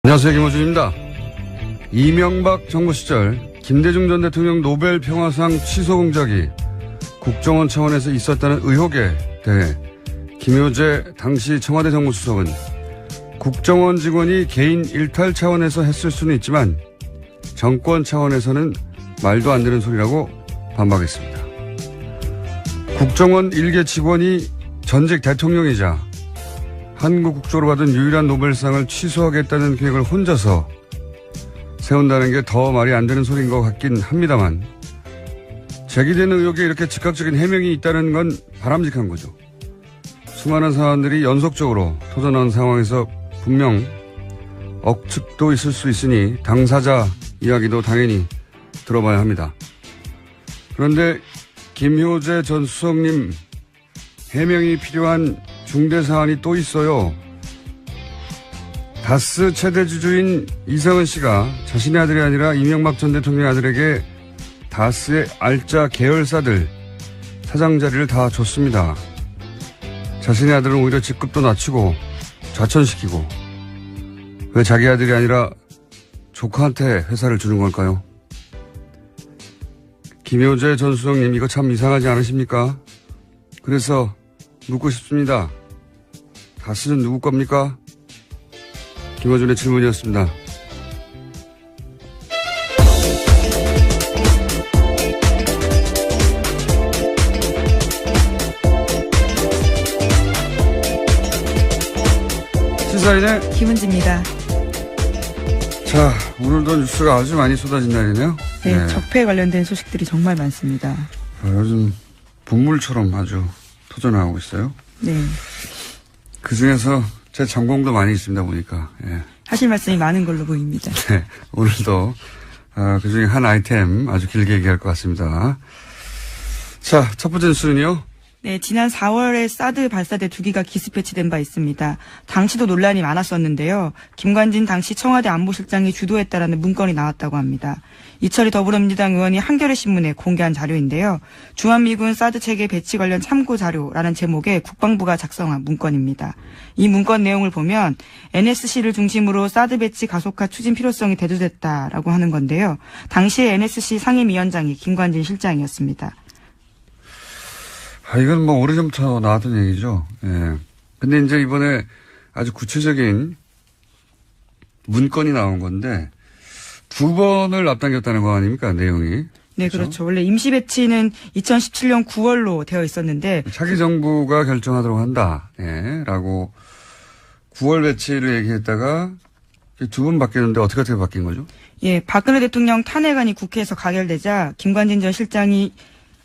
안녕하세요, 김호준입니다. 이명박 정부 시절 김대중 전 대통령 노벨 평화상 취소 공작이 국정원 차원에서 있었다는 의혹에 대해 김효재 당시 청와대 정무수석은 국정원 직원이 개인 일탈 차원에서 했을 수는 있지만 정권 차원에서는 말도 안 되는 소리라고 반박했습니다. 국정원 일개 직원이 전직 대통령이자 한국 국조로 받은 유일한 노벨상을 취소하겠다는 계획을 혼자서 세운다는 게 더 말이 안 되는 소리인 것 같긴 합니다만, 제기되는 의혹에 이렇게 즉각적인 해명이 있다는 건 바람직한 거죠. 수많은 사안들이 연속적으로 터져나온 상황에서 분명 억측도 있을 수 있으니 당사자 이야기도 당연히 들어봐야 합니다. 그런데 김효재 전 수석님 해명이 필요한 중대 사안이 또 있어요. 다스 최대 주주인 이상은 씨가 자신의 아들이 아니라 이명박 전 대통령의 아들에게 다스의 알짜 계열사들 사장 자리를 다 줬습니다. 자신의 아들은 오히려 직급도 낮추고 좌천시키고, 왜 자기 아들이 아니라 조카한테 회사를 주는 걸까요? 김효재 전 수석님, 이거 참 이상하지 않으십니까? 그래서 묻고 싶습니다. 다스는 누구 겁니까? 김어준의 질문이었습니다. 시사인의 김은지입니다. 자, 오늘도 뉴스가 아주 많이 쏟아진 날이네요. 네, 적폐에 관련된 소식들이 정말 많습니다. 요즘 분물처럼 아주 터져나오고 있어요. 네. 그 중에서 제 전공도 많이 있습니다, 보니까. 예. 하실 말씀이 많은 걸로 보입니다. 네, 오늘도 그 중에 한 아이템 아주 길게 얘기할 것 같습니다. 자, 첫 번째 뉴스는요. 네, 지난 4월에 사드 발사대 2기가 기습 배치된 바 있습니다. 당시도 논란이 많았었는데요. 김관진 당시 청와대 안보실장이 주도했다라는 문건이 나왔다고 합니다. 이철희 더불어민주당 의원이 한겨레 신문에 공개한 자료인데요. 주한미군 사드 체계 배치 관련 참고 자료라는 제목의 국방부가 작성한 문건입니다. 이 문건 내용을 보면 NSC를 중심으로 사드 배치 가속화 추진 필요성이 대두됐다라고 하는 건데요. 당시에 NSC 상임위원장이 김관진 실장이었습니다. 이건 뭐 오래전부터 나왔던 얘기죠. 예. 근데 이제 이번에 아주 구체적인 문건이 나온 건데, 2번을 앞당겼다는 거 아닙니까, 내용이? 네, 그렇죠. 원래 임시 배치는 2017년 9월로 되어 있었는데, 차기 정부가 결정하도록 한다, 라고 9월 배치를 얘기했다가 2번 바뀌었는데 어떻게 바뀐 거죠? 예, 박근혜 대통령 탄핵안이 국회에서 가결되자 김관진 전 실장이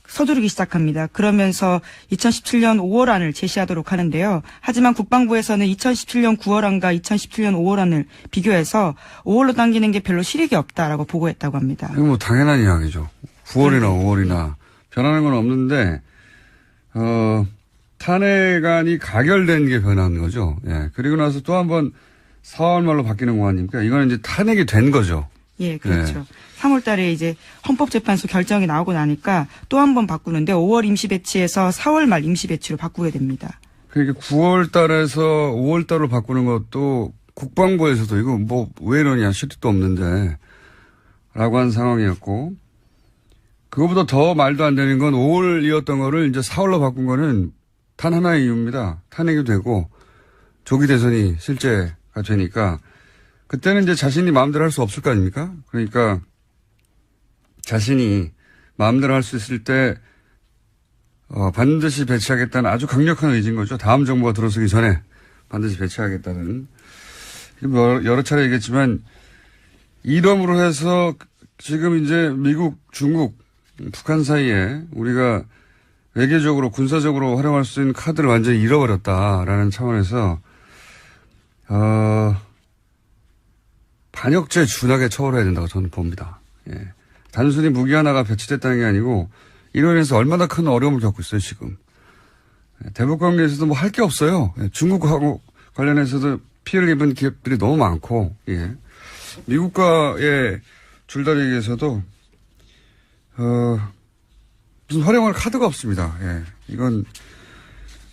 서두르기 시작합니다. 그러면서 2017년 5월안을 제시하도록 하는데요. 하지만 국방부에서는 2017년 9월안과 2017년 5월안을 비교해서 5월로 당기는 게 별로 실익이 없다라고 보고했다고 합니다. 이거 뭐 당연한 이야기죠. 9월이나 5월이나 변하는 건 없는데, 탄핵안이 가결된 게 변한 거죠. 예. 그리고 나서 또 한 번 4월 말로 바뀌는 거 아닙니까? 이거는 이제 탄핵이 된 거죠. 예, 그렇죠. 3월 달에 이제 헌법재판소 결정이 나오고 나니까 또 한 번 바꾸는데 5월 임시 배치에서 4월 말 임시 배치로 바꾸게 됩니다. 그러니까 9월 달에서 5월 달로 바꾸는 것도 국방부에서도 이거 뭐 왜 이러냐, 실익도 없는데 라고 한 상황이었고, 그거보다 더 말도 안 되는 건 5월이었던 거를 이제 4월로 바꾼 거는 단 하나의 이유입니다. 탄핵이 되고 조기 대선이 실제가 되니까 그때는 이제 자신이 마음대로 할 수 없을 거 아닙니까? 그러니까 자신이 마음대로 할 수 있을 때 반드시 배치하겠다는 아주 강력한 의지인 거죠. 다음 정부가 들어서기 전에 반드시 배치하겠다는. 여러 차례 얘기했지만 이름으로 해서 지금 이제 미국, 중국, 북한 사이에 우리가 외교적으로 군사적으로 활용할 수 있는 카드를 완전히 잃어버렸다라는 차원에서 반역죄 준하게 처벌해야 된다고 저는 봅니다. 예. 단순히 무기 하나가 배치됐다는 게 아니고 이로 인해서 얼마나 큰 어려움을 겪고 있어요, 지금. 대북 관계에서도 뭐 할 게 없어요. 중국하고 관련해서도 피해를 입은 기업들이 너무 많고, 예. 미국과의 줄다리기에서도, 무슨 활용할 카드가 없습니다. 예. 이건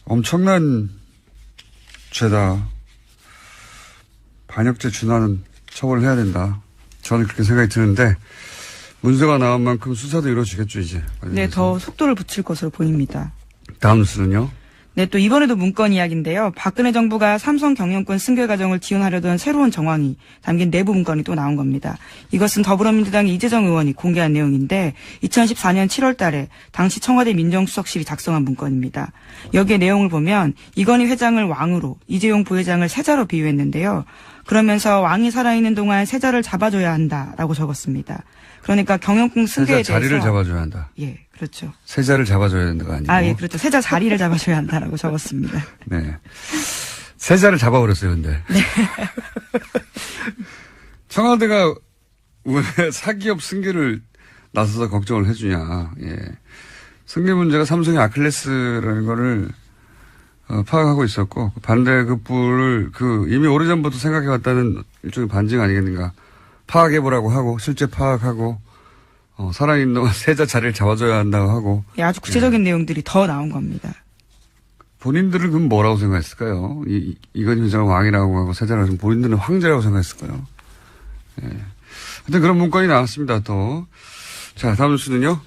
엄청난 죄다. 반역죄 준하는 처벌을 해야 된다. 저는 그렇게 생각이 드는데 문제가 나온 만큼 수사도 이루어지겠죠 이제. 네, 더 속도를 붙일 것으로 보입니다. 다음 뉴스는요. 네, 또 이번에도 문건 이야기인데요. 박근혜 정부가 삼성 경영권 승계 과정을 지원하려던 새로운 정황이 담긴 내부 문건이 또 나온 겁니다. 이것은 더불어민주당의 이재정 의원이 공개한 내용인데 2014년 7월 달에 당시 청와대 민정수석실이 작성한 문건입니다. 여기에 내용을 보면 이건희 회장을 왕으로 이재용 부회장을 세자로 비유했는데요. 그러면서 왕이 살아있는 동안 세자를 잡아줘야 한다라고 적었습니다. 그러니까 경영권 승계에 세자 대해서 자리를 잡아줘야 한다. 예, 그렇죠. 세자를 잡아줘야 된다가 아니고. 아, 예, 그렇죠. 세자 자리를 잡아줘야 한다라고 적었습니다. 네. 세자를 잡아버렸어요, 근데. 네. 청와대가 왜 사기업 승계를 나서서 걱정을 해주냐. 예. 승계 문제가 삼성의 아킬레스라는 거를 파악하고 있었고, 반대급부를 이미 오래전부터 생각해왔다는 일종의 반증 아니겠는가. 파악해보라고 하고, 실제 파악하고, 살아있는 동안 세자 자리를 잡아줘야 한다고 하고. 예, 아주 구체적인 내용들이 더 나온 겁니다. 본인들은 그럼 뭐라고 생각했을까요? 이건희 회장을 왕이라고 하고 세자라고 하면 본인들은 황제라고 생각했을까요? 예. 하여튼 그런 문건이 나왔습니다, 또. 자, 다음 뉴스는요?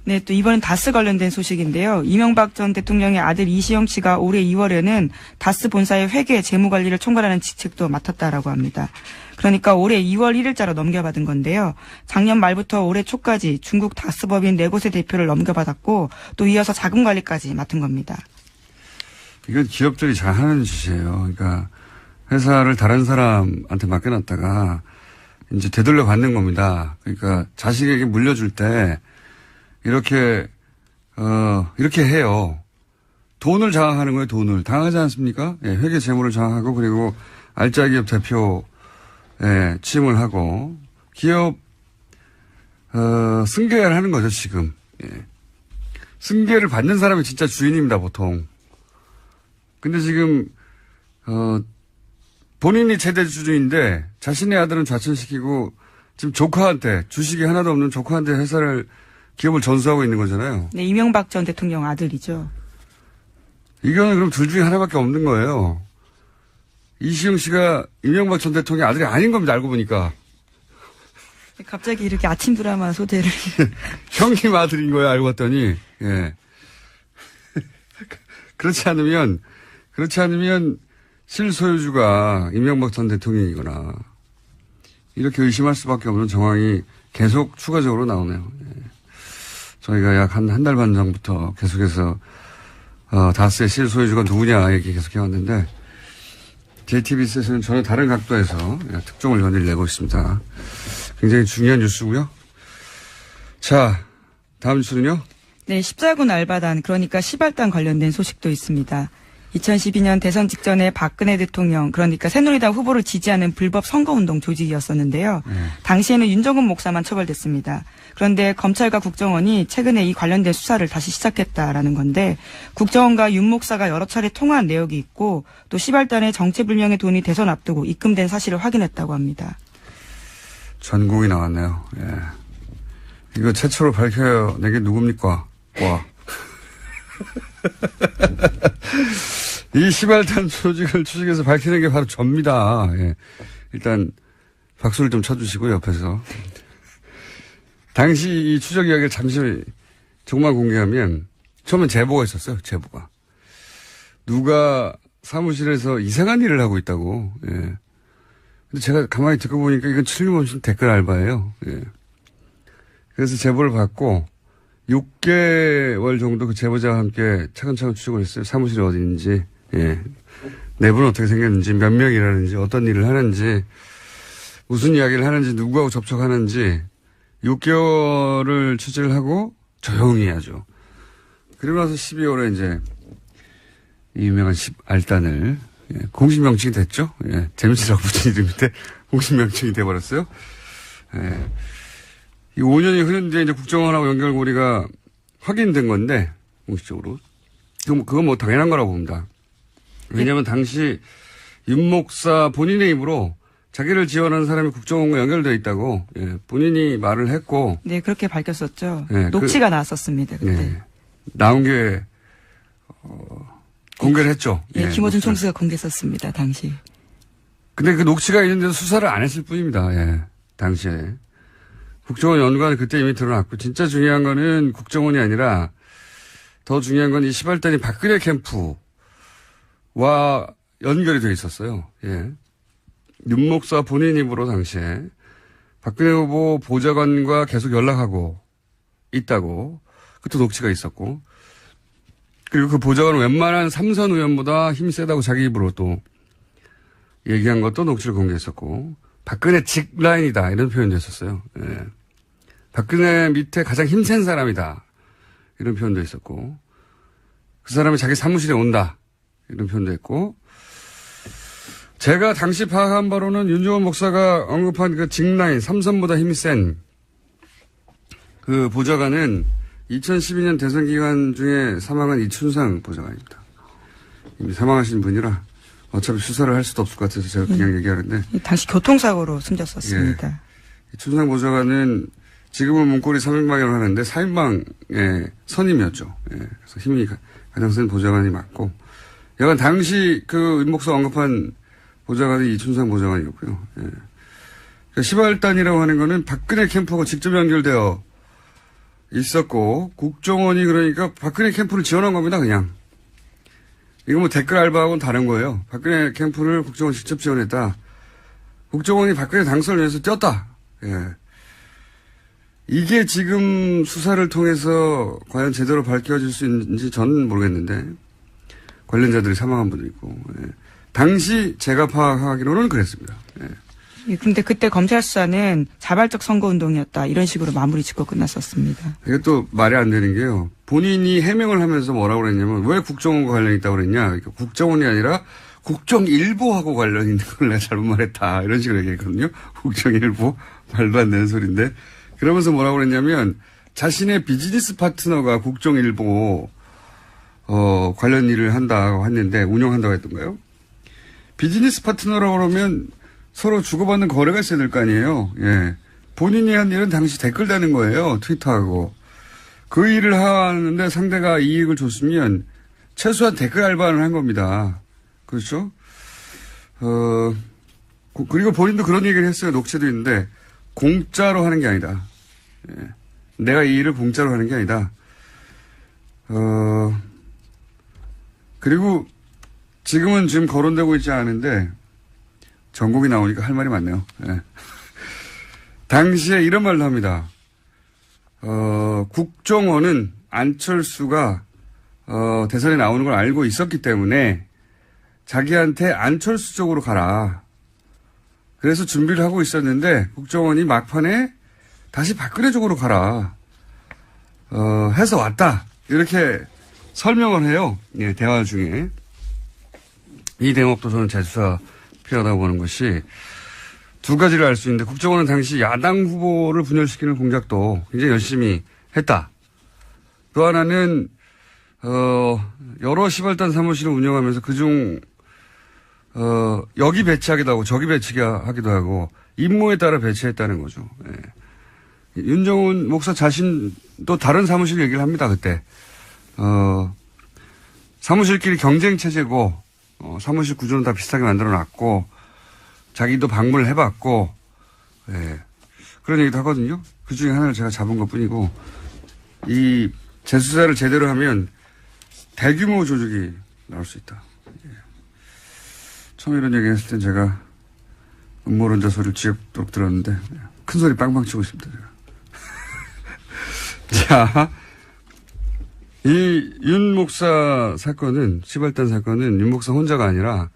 네, 또 이번엔 다스 관련된 소식인데요. 이명박 전 대통령의 아들 이시영 씨가 올해 2월에는 다스 본사의 회계 재무관리를 총괄하는 직책도 맡았다라고 합니다. 그러니까 올해 2월 1일자로 넘겨받은 건데요. 작년 말부터 올해 초까지 중국 다스 법인 4곳의 대표를 넘겨받았고 또 이어서 자금관리까지 맡은 겁니다. 이건 기업들이 잘 하는 짓이에요. 그러니까 회사를 다른 사람한테 맡겨놨다가 이제 되돌려 받는 겁니다. 그러니까 자식에게 물려줄 때 이렇게 해요. 돈을 장악하는 거예요, 돈을. 당하지 않습니까? 예, 회계 재무를 장악하고 그리고 알짜 기업 대표 취임을 하고 기업 승계를 하는 거죠, 지금. 예. 승계를 받는 사람이 진짜 주인입니다, 보통. 근데 지금 본인이 최대 주주인데 자신의 아들은 좌천시키고 지금 조카한테 주식이 하나도 없는 조카한테 기업을 전수하고 있는 거잖아요. 네, 이명박 전 대통령 아들이죠. 이거는 그럼 둘 중에 하나밖에 없는 거예요. 이시영 씨가 이명박 전 대통령의 아들이 아닌 겁니다. 알고 보니까. 갑자기 이렇게 아침 드라마 소재를. 형님 아들인 거예요. 알고 봤더니. 예. 그렇지 않으면 실소유주가 이명박 전 대통령이거나 이렇게 의심할 수밖에 없는 정황이 계속 추가적으로 나오네요. 예. 저희가 약 한 달 반 전부터 계속해서 다스의 실소유주가 누구냐 얘기 계속 해왔는데 JTBC에서는 전혀 다른 각도에서 특종을 연일 내고 있습니다. 굉장히 중요한 뉴스고요. 자, 다음 뉴스는요? 네, 14군 알바단, 그러니까 시발단 관련된 소식도 있습니다. 2012년 대선 직전에 박근혜 대통령, 그러니까 새누리당 후보를 지지하는 불법 선거운동 조직이었었는데요. 당시에는 윤정근 목사만 처벌됐습니다. 그런데 검찰과 국정원이 최근에 이 관련된 수사를 다시 시작했다라는 건데 국정원과 윤 목사가 여러 차례 통화한 내역이 있고 또 시발단의 정체불명의 돈이 대선 앞두고 입금된 사실을 확인했다고 합니다. 전공이 나왔네요. 예. 이거 최초로 밝혀낸 게 누굽니까? 와. 이 시발단 조직을 추적해서 밝히는 게 바로 접니다. 예. 일단 박수를 좀 쳐주시고 옆에서. 당시 이 추적 이야기를 잠시 조금만 공개하면 처음엔 제보가 있었어요. 제보가. 누가 사무실에서 이상한 일을 하고 있다고. 예. 근데 제가 가만히 듣고 보니까 이건 틀림없이 댓글 알바예요. 예. 그래서 제보를 받고 6개월 정도 그 제보자와 함께 차근차근 추적을 했어요. 사무실이 어디 있는지, 예. 내부는 어떻게 생겼는지, 몇 명 일하는지, 어떤 일을 하는지, 무슨 이야기를 하는지, 누구하고 접촉하는지, 6개월을 취재를 하고 조용히 해야죠. 그리고 나서 12월에 이제 이 유명한 알단을 공식 명칭이 됐죠. 예. 재밌으라고 붙인 이름인데 공식 명칭이 돼버렸어요. 예. 이 5년이 흐른 뒤에 이제 국정원하고 연결고리가 확인된 건데 공식적으로 그건 뭐 당연한 거라고 봅니다. 왜냐하면 당시 윤 목사 본인의 입으로 자기를 지원하는 사람이 국정원과 연결되어 있다고 본인이 말을 했고. 네, 그렇게 밝혔었죠. 네, 녹취가 나왔었습니다. 그때. 네, 나온 게 공개를 했죠. 예, 김어준 총수가 공개했었습니다. 당시. 근데 그 녹취가 있는데도 수사를 안 했을 뿐입니다. 예. 당시에. 국정원 연구관은 그때 이미 드러났고, 진짜 중요한 거는 국정원이 아니라 더 중요한 건 이 시발단이 박근혜 캠프와 연결이 되어 있었어요. 예. 윤 목사 본인 입으로 당시에 박근혜 후보 보좌관과 계속 연락하고 있다고. 그것도 녹취가 있었고. 그리고 그 보좌관은 웬만한 삼선 의원보다 힘이 세다고 자기 입으로 또 얘기한 것도 녹취를 공개했었고. 박근혜 직라인이다. 이런 표현도 했었어요. 예. 박근혜 밑에 가장 힘센 사람이다. 이런 표현도 있었고. 그 사람이 자기 사무실에 온다. 이런 표현도 했고. 제가 당시 파악한 바로는 윤종원 목사가 언급한 그 직라인, 삼선보다 힘이 센 그 보좌관은 2012년 대선 기간 중에 사망한 이춘상 보좌관입니다. 이미 사망하신 분이라 어차피 수사를 할 수도 없을 것 같아서 제가 그냥 얘기하는데. 당시 교통사고로 숨졌었습니다. 예. 이춘상 보좌관은 지금은 문고리 3인방이라고 하는데 4인방의 선임이었죠. 예. 그래서 힘이 가장 센 보좌관이 맞고. 여간 당시 그 윤 목사 언급한 보좌관이 이춘상 보좌관이었고요. 예. 그러니까 시발단이라고 하는 거는 박근혜 캠프하고 직접 연결되어 있었고, 국정원이 그러니까 박근혜 캠프를 지원한 겁니다, 그냥. 이거 뭐 댓글 알바하고는 다른 거예요. 박근혜 캠프를 국정원이 직접 지원했다. 국정원이 박근혜 당선을 위해서 뛰었다. 예. 이게 지금 수사를 통해서 과연 제대로 밝혀질 수 있는지 저는 모르겠는데, 관련자들이 사망한 분도 있고, 예. 당시 제가 파악하기로는 그랬습니다. 예. 그런데 그때 검찰 수사는 자발적 선거운동이었다. 이런 식으로 마무리 짓고 끝났었습니다. 이게 또 말이 안 되는 게요. 본인이 해명을 하면서 뭐라고 그랬냐면 왜 국정원과 관련이 있다고 그랬냐. 그러니까 국정원이 아니라 국정일보하고 관련 있는 걸 내가 잘못 말했다. 이런 식으로 얘기했거든요. 국정일보. 말도 안 되는 소리인데. 그러면서 뭐라고 그랬냐면 자신의 비즈니스 파트너가 국정일보 관련 일을 한다고 했는데 운영한다고 했던가요? 비즈니스 파트너라고 그러면 서로 주고받는 거래가 있어야 될 거 아니에요. 예. 본인이 한 일은 당시 댓글 다는 거예요. 트위터하고. 그 일을 하는데 상대가 이익을 줬으면 최소한 댓글 알바는 한 겁니다. 그렇죠? 그리고 본인도 그런 얘기를 했어요. 녹취도 있는데 공짜로 하는 게 아니다. 예. 내가 이 일을 공짜로 하는 게 아니다. 그리고 지금은 지금 거론되고 있지 않은데 전곡이 나오니까 할 말이 많네요. 예. 당시에 이런 말도 합니다. 국정원은 안철수가 대선에 나오는 걸 알고 있었기 때문에 자기한테 안철수 쪽으로 가라. 그래서 준비를 하고 있었는데 국정원이 막판에 다시 박근혜 쪽으로 가라. 해서 왔다. 이렇게 설명을 해요. 예, 대화 중에. 이 대목도 저는 재수사 필요하다고 보는 것이 두 가지를 알 수 있는데 국정원은 당시 야당 후보를 분열시키는 공작도 굉장히 열심히 했다. 또 하나는 여러 시발단 사무실을 운영하면서 그중 여기 배치하기도 하고 저기 배치하기도 하고 임무에 따라 배치했다는 거죠. 예. 윤정훈 목사 자신도 다른 사무실 얘기를 합니다. 그때 사무실끼리 경쟁 체제고 사무실 구조는 다 비슷하게 만들어놨고 자기도 방문을 해봤고 예. 그런 얘기도 하거든요. 그중에 하나를 제가 잡은 것뿐이고 이 재수사를 제대로 하면 대규모 조직이 나올 수 있다. 예. 처음 이런 얘기 했을 땐 제가 음모론자 소리를 지겹도록 들었는데 큰 소리 빵빵 치고 있습니다. 제가. 자, 이 윤 목사 사건은 시발단 사건은 윤 목사 혼자가 아니라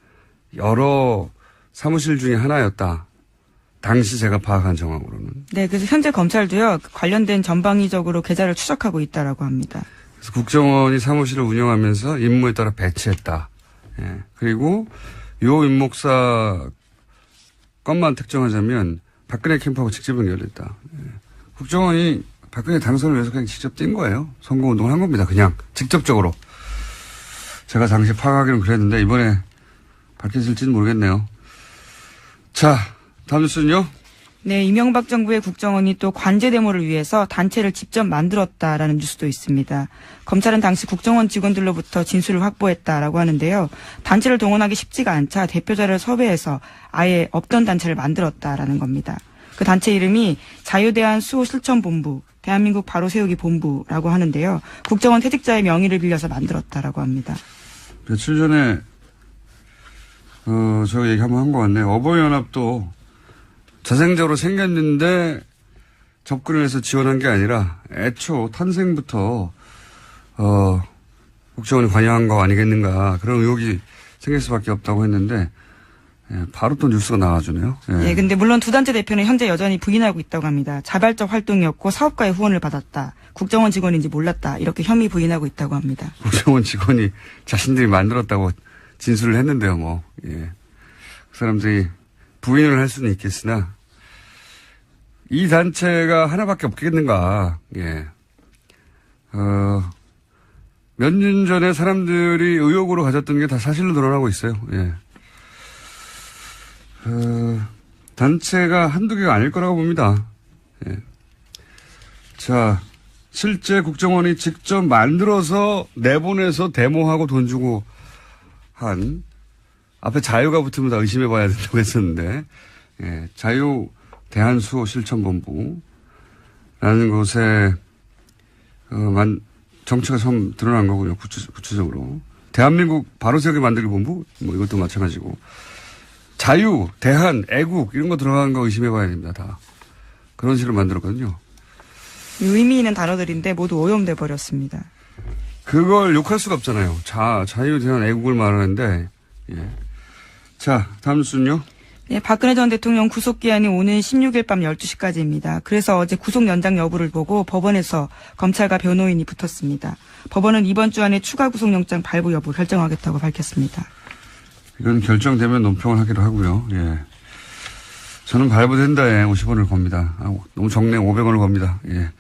여러 사무실 중에 하나였다. 당시 제가 파악한 정황으로는. 네, 그래서 현재 검찰도요 관련된 전방위적으로 계좌를 추적하고 있다라고 합니다. 그래서 국정원이 사무실을 운영하면서 임무에 따라 배치했다. 예. 그리고 요 윤 목사 것만 특정하자면 박근혜 캠프하고 직접 연결됐다. 예. 국정원이 박근혜 당선을 위해서 그냥 직접 뛴 거예요. 선거운동을 한 겁니다. 그냥 직접적으로. 제가 당시 파악하기는 그랬는데 이번에 밝혀질지는 모르겠네요. 자, 다음 뉴스는요. 네, 이명박 정부의 국정원이 또 관제 데모를 위해서 단체를 직접 만들었다라는 뉴스도 있습니다. 검찰은 당시 국정원 직원들로부터 진술을 확보했다라고 하는데요. 단체를 동원하기 쉽지가 않자 대표자를 섭외해서 아예 없던 단체를 만들었다라는 겁니다. 그 단체 이름이 자유대한수호실천본부, 대한민국 바로세우기 본부라고 하는데요. 국정원 퇴직자의 명의를 빌려서 만들었다라고 합니다. 며칠 전에 저 얘기 한번 한 것 같네요. 어버이연합도 자생적으로 생겼는데 접근을 해서 지원한 게 아니라 애초 탄생부터 국정원이 관여한 거 아니겠는가 그런 의혹이 생길 수밖에 없다고 했는데 바로 또 뉴스가 나와주네요. 예, 근데 물론 두 단체 대표는 현재 여전히 부인하고 있다고 합니다. 자발적 활동이었고 사업가의 후원을 받았다. 국정원 직원인지 몰랐다. 이렇게 혐의 부인하고 있다고 합니다. 국정원 직원이 자신들이 만들었다고 진술을 했는데요, 뭐. 예. 그 사람들이 부인을 할 수는 있겠으나 이 단체가 하나밖에 없겠는가. 예. 몇 년 전에 사람들이 의혹으로 가졌던 게 다 사실로 드러나고 있어요. 예. 단체가 한두 개가 아닐 거라고 봅니다. 예. 자, 실제 국정원이 직접 만들어서 내보내서 데모하고 돈 주고 한, 앞에 자유가 붙으면 다 의심해 봐야 된다고 했었는데, 예, 자유 대한수호실천본부라는 곳에, 정치가 처음 드러난 거군요. 구체적으로. 대한민국 바로세우기 만들기 본부? 뭐 이것도 마찬가지고. 자유, 대한, 애국, 이런 거 들어간 거 의심해 봐야 됩니다, 다. 그런 식으로 만들었거든요. 의미 있는 단어들인데 모두 오염돼 버렸습니다. 그걸 욕할 수가 없잖아요. 자유, 대한, 애국을 말하는데, 예. 자, 다음 뉴스는요? 네, 박근혜 전 대통령 구속기한이 오는 16일 밤 12시까지입니다. 그래서 어제 구속 연장 여부를 보고 법원에서 검찰과 변호인이 붙었습니다. 법원은 이번 주 안에 추가 구속영장 발부 여부 결정하겠다고 밝혔습니다. 이건 결정되면 논평을 하기로 하고요. 예. 저는 발부된다에 50원을 겁니다. 너무 적네. 500원을 겁니다. 예.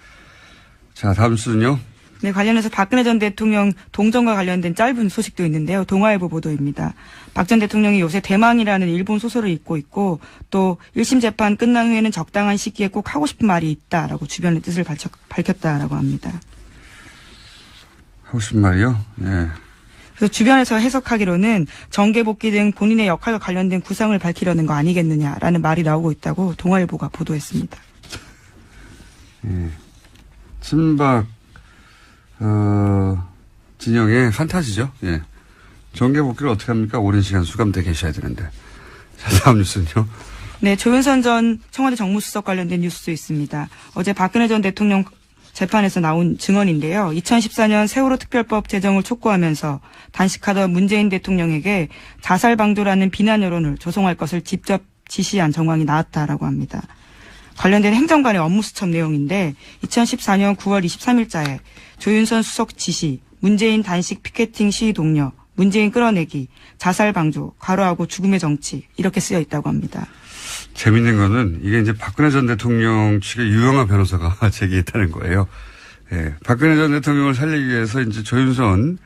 자, 다음 뉴스는요? 네, 관련해서 박근혜 전 대통령 동정과 관련된 짧은 소식도 있는데요. 동아일보 보도입니다. 박 전 대통령이 요새 대망이라는 일본 소설을 읽고 있고 또 1심 재판 끝난 후에는 적당한 시기에 꼭 하고 싶은 말이 있다라고 주변의 뜻을 밝혔다라고 합니다. 하고 싶은 말이요? 예. 그래서 주변에서 해석하기로는 정계복귀 등 본인의 역할과 관련된 구상을 밝히려는 거 아니겠느냐라는 말이 나오고 있다고 동아일보가 보도했습니다. 예. 친박 진영의 판타지죠. 예. 정계복귀를 어떻게 합니까? 오랜 시간 수감돼 계셔야 되는데. 자, 다음 뉴스는요. 네, 조윤선 전 청와대 정무수석 관련된 뉴스도 있습니다. 어제 박근혜 전 대통령 재판에서 나온 증언인데요. 2014년 세월호 특별법 제정을 촉구하면서 단식하던 문재인 대통령에게 자살 방조라는 비난 여론을 조성할 것을 직접 지시한 정황이 나왔다라고 합니다. 관련된 행정관의 업무 수첩 내용인데 2014년 9월 23일자에 조윤선 수석 지시, 문재인 단식 피켓팅 시위 동료, 문재인 끌어내기, 자살 방조, 괄호하고 죽음의 정치 이렇게 쓰여 있다고 합니다. 재밌는 거는 이게 이제 박근혜 전 대통령 측의 유영아 변호사가 제기했다는 거예요. 예. 박근혜 전 대통령을 살리기 위해서 이제 조윤선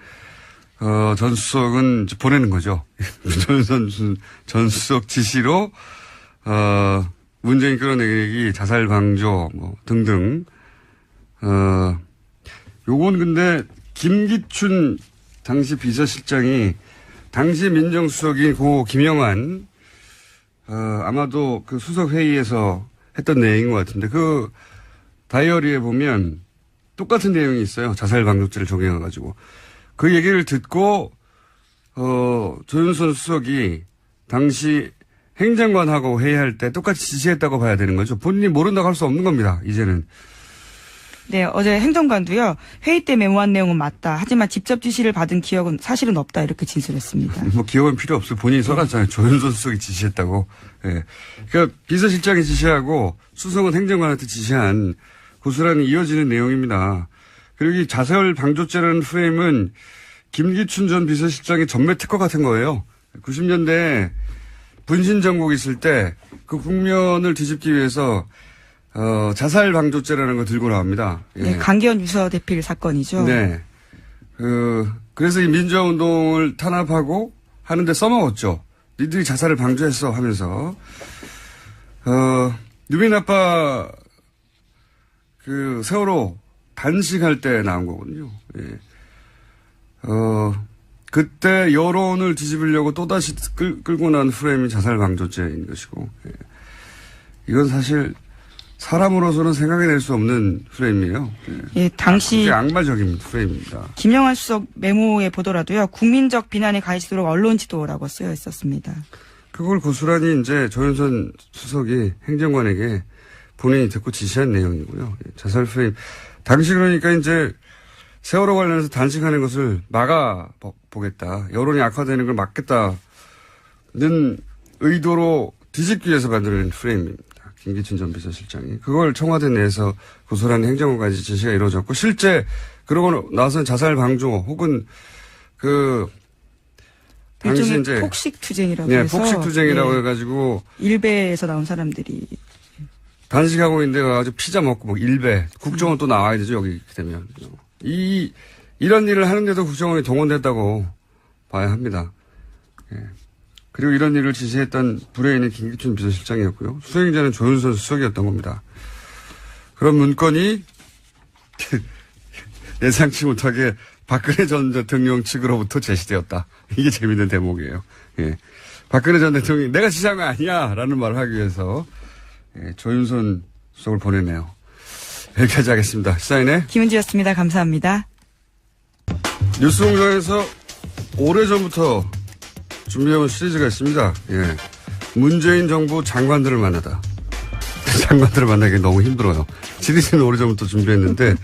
전 수석은 이제 보내는 거죠. 조윤선 전 수석 지시로 문재인 끌어내기, 자살 방조 뭐 등등. 요건 근데 김기춘 당시 비서실장이 당시 민정수석인 고 김영환 아마도 그 수석 회의에서 했던 내용인 것 같은데 그 다이어리에 보면 똑같은 내용이 있어요. 자살 방조죄를 적용해가지고 그 얘기를 듣고 조윤선 수석이 당시 행정관하고 회의할 때 똑같이 지시했다고 봐야 되는 거죠. 본인이 모른다고 할 수 없는 겁니다. 이제는. 네, 어제 행정관도요. 회의 때 메모한 내용은 맞다. 하지만 직접 지시를 받은 기억은 사실은 없다. 이렇게 진술했습니다. 뭐 기억은 필요 없어요. 본인이 써놨잖아요. 조윤선 수석이 지시했다고. 예. 그러니까 비서실장이 지시하고 수석은 행정관한테 지시한 고스란히 이어지는 내용입니다. 그리고 이 자살 방조죄라는 프레임은 김기춘 전 비서실장의 전매 특허 같은 거예요. 90년대 분신정국 있을 때 그 국면을 뒤집기 위해서 자살 방조죄라는 거 들고 나옵니다. 예. 네, 강기현 유서 대필 사건이죠. 네. 그래서 이 민주화운동을 탄압하고 하는데 써먹었죠. 니들이 자살을 방조했어 하면서. 유빈 아빠 그 세월호 단식할 때 나온 거거든요. 예. 그때 여론을 뒤집으려고 또다시 끌고 난 프레임이 자살방조죄인 것이고, 예. 이건 사실 사람으로서는 생각해낼 수 없는 프레임이에요. 예. 예, 당시 악마적인 프레임입니다. 김영환 수석 메모에 보더라도요, 국민적 비난에 가해지도록 언론 지도라고 쓰여 있었습니다. 그걸 고스란히 이제 조윤선 수석이 행정관에게 본인이 듣고 지시한 내용이고요. 예. 자살 프레임. 당시 그러니까 이제 세월호 관련해서 단식하는 것을 막아보겠다. 여론이 악화되는 걸 막겠다는 의도로 뒤집기 위해서 만들어낸 프레임입니다. 김기춘 전 비서실장이. 그걸 청와대 내에서 고스란히 행정관까지 지시가 이루어졌고, 실제 그러고 나서는 자살 방조 혹은 당시 일종의 이제 폭식투쟁이라고 네, 해서 폭식투쟁이라고 예, 해가지고 일베에서 나온 사람들이 단식하고 있는데 가지고 피자 먹고 일배 국정원 또 나와야 되죠. 여기 이렇게 되면 이런 일을 하는데도 국정원이 동원됐다고 봐야 합니다. 예. 그리고 이런 일을 지시했던 불의인은 김기춘 비서실장이었고요. 수행자는 조윤선 수석이었던 겁니다. 그런 문건이 예상치 못하게 박근혜 전 대통령 측으로부터 제시되었다. 이게 재밌는 대목이에요. 예. 박근혜 전 대통령이 내가 지시한 거 아니야 라는 말을 하기 위해서 조윤선 수석을 보내네요. 여기까지 하겠습니다. 시사인의 김은지였습니다. 감사합니다. 뉴스공장에서 오래전부터 준비해온 시리즈가 있습니다. 예. 문재인 정부 장관들을 만나다. 장관들을 만나기 너무 힘들어요. 시리즈는 오래전부터 준비했는데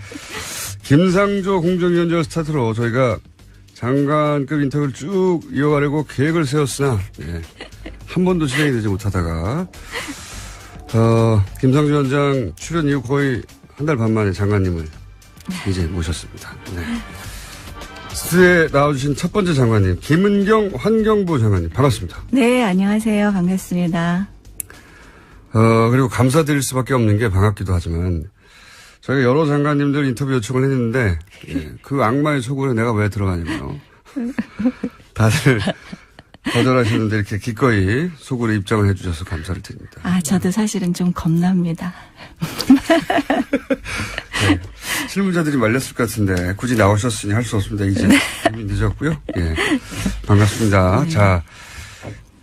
김상조 공정위원장 스타트로 저희가 장관급 인터뷰를 쭉 이어가려고 계획을 세웠으나 한 번도 진행이 되지 못하다가 김상조 위원장 출연 이후 거의 한 달 반 만에 장관님을 이제 모셨습니다. 네. 스튜디오에 나와주신 첫 번째 장관님, 김은경 환경부 장관님, 반갑습니다. 네, 안녕하세요. 반갑습니다. 그리고 감사드릴 수밖에 없는 게 반갑기도 하지만, 저희가 여러 장관님들 인터뷰 요청을 했는데, 그 악마의 속으로 내가 왜 들어가냐면요. 다들 거절하시는데 이렇게 기꺼이 속으로 입장을 해주셔서 감사를 드립니다. 아, 저도 사실은 좀 겁납니다. 네. 실무자들이 말렸을 것 같은데 굳이 나오셨으니 할 수 없습니다. 이제 이미 늦었고요. 예. 반갑습니다. 네. 자,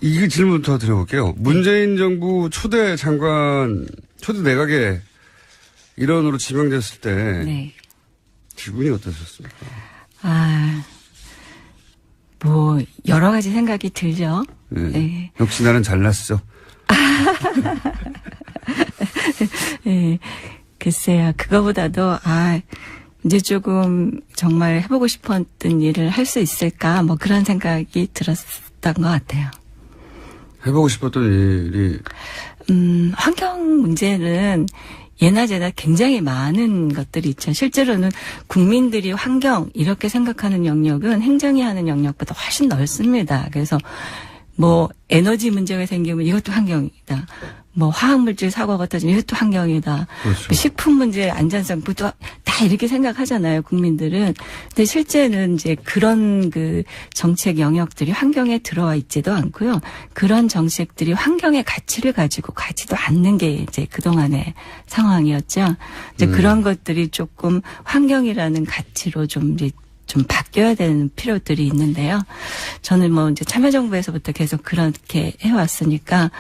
이 질문부터 드려볼게요. 문재인 정부 초대 장관, 초대 내각에 일원으로 지명됐을 때 네. 기분이 어떠셨습니까? 여러 가지 생각이 들죠. 네. 네. 역시 나는 잘났어. 네. 글쎄요. 그거보다도 이제 조금 정말 해보고 싶었던 일을 할 수 있을까 뭐 그런 생각이 들었던 것 같아요. 해보고 싶었던 일이 환경 문제는 예나 제나 굉장히 많은 것들이 있죠. 실제로는 국민들이 환경 이렇게 생각하는 영역은 행정이 하는 영역보다 훨씬 넓습니다. 그래서 에너지 문제가 생기면 이것도 환경이다. 화학물질 사고가 터지면 이것도 환경이다. 그렇죠. 식품 문제 안전성부터 다 이렇게 생각하잖아요, 국민들은. 근데 실제는 이제 그런 정책 영역들이 환경에 들어와 있지도 않고요. 그런 정책들이 환경의 가치를 가지고 가지도 않는 게 이제 그동안의 상황이었죠. 이제 그런 것들이 조금 환경이라는 가치로 좀 바뀌어야 되는 필요들이 있는데요. 저는 이제 참여정부에서부터 계속 그렇게 해왔으니까,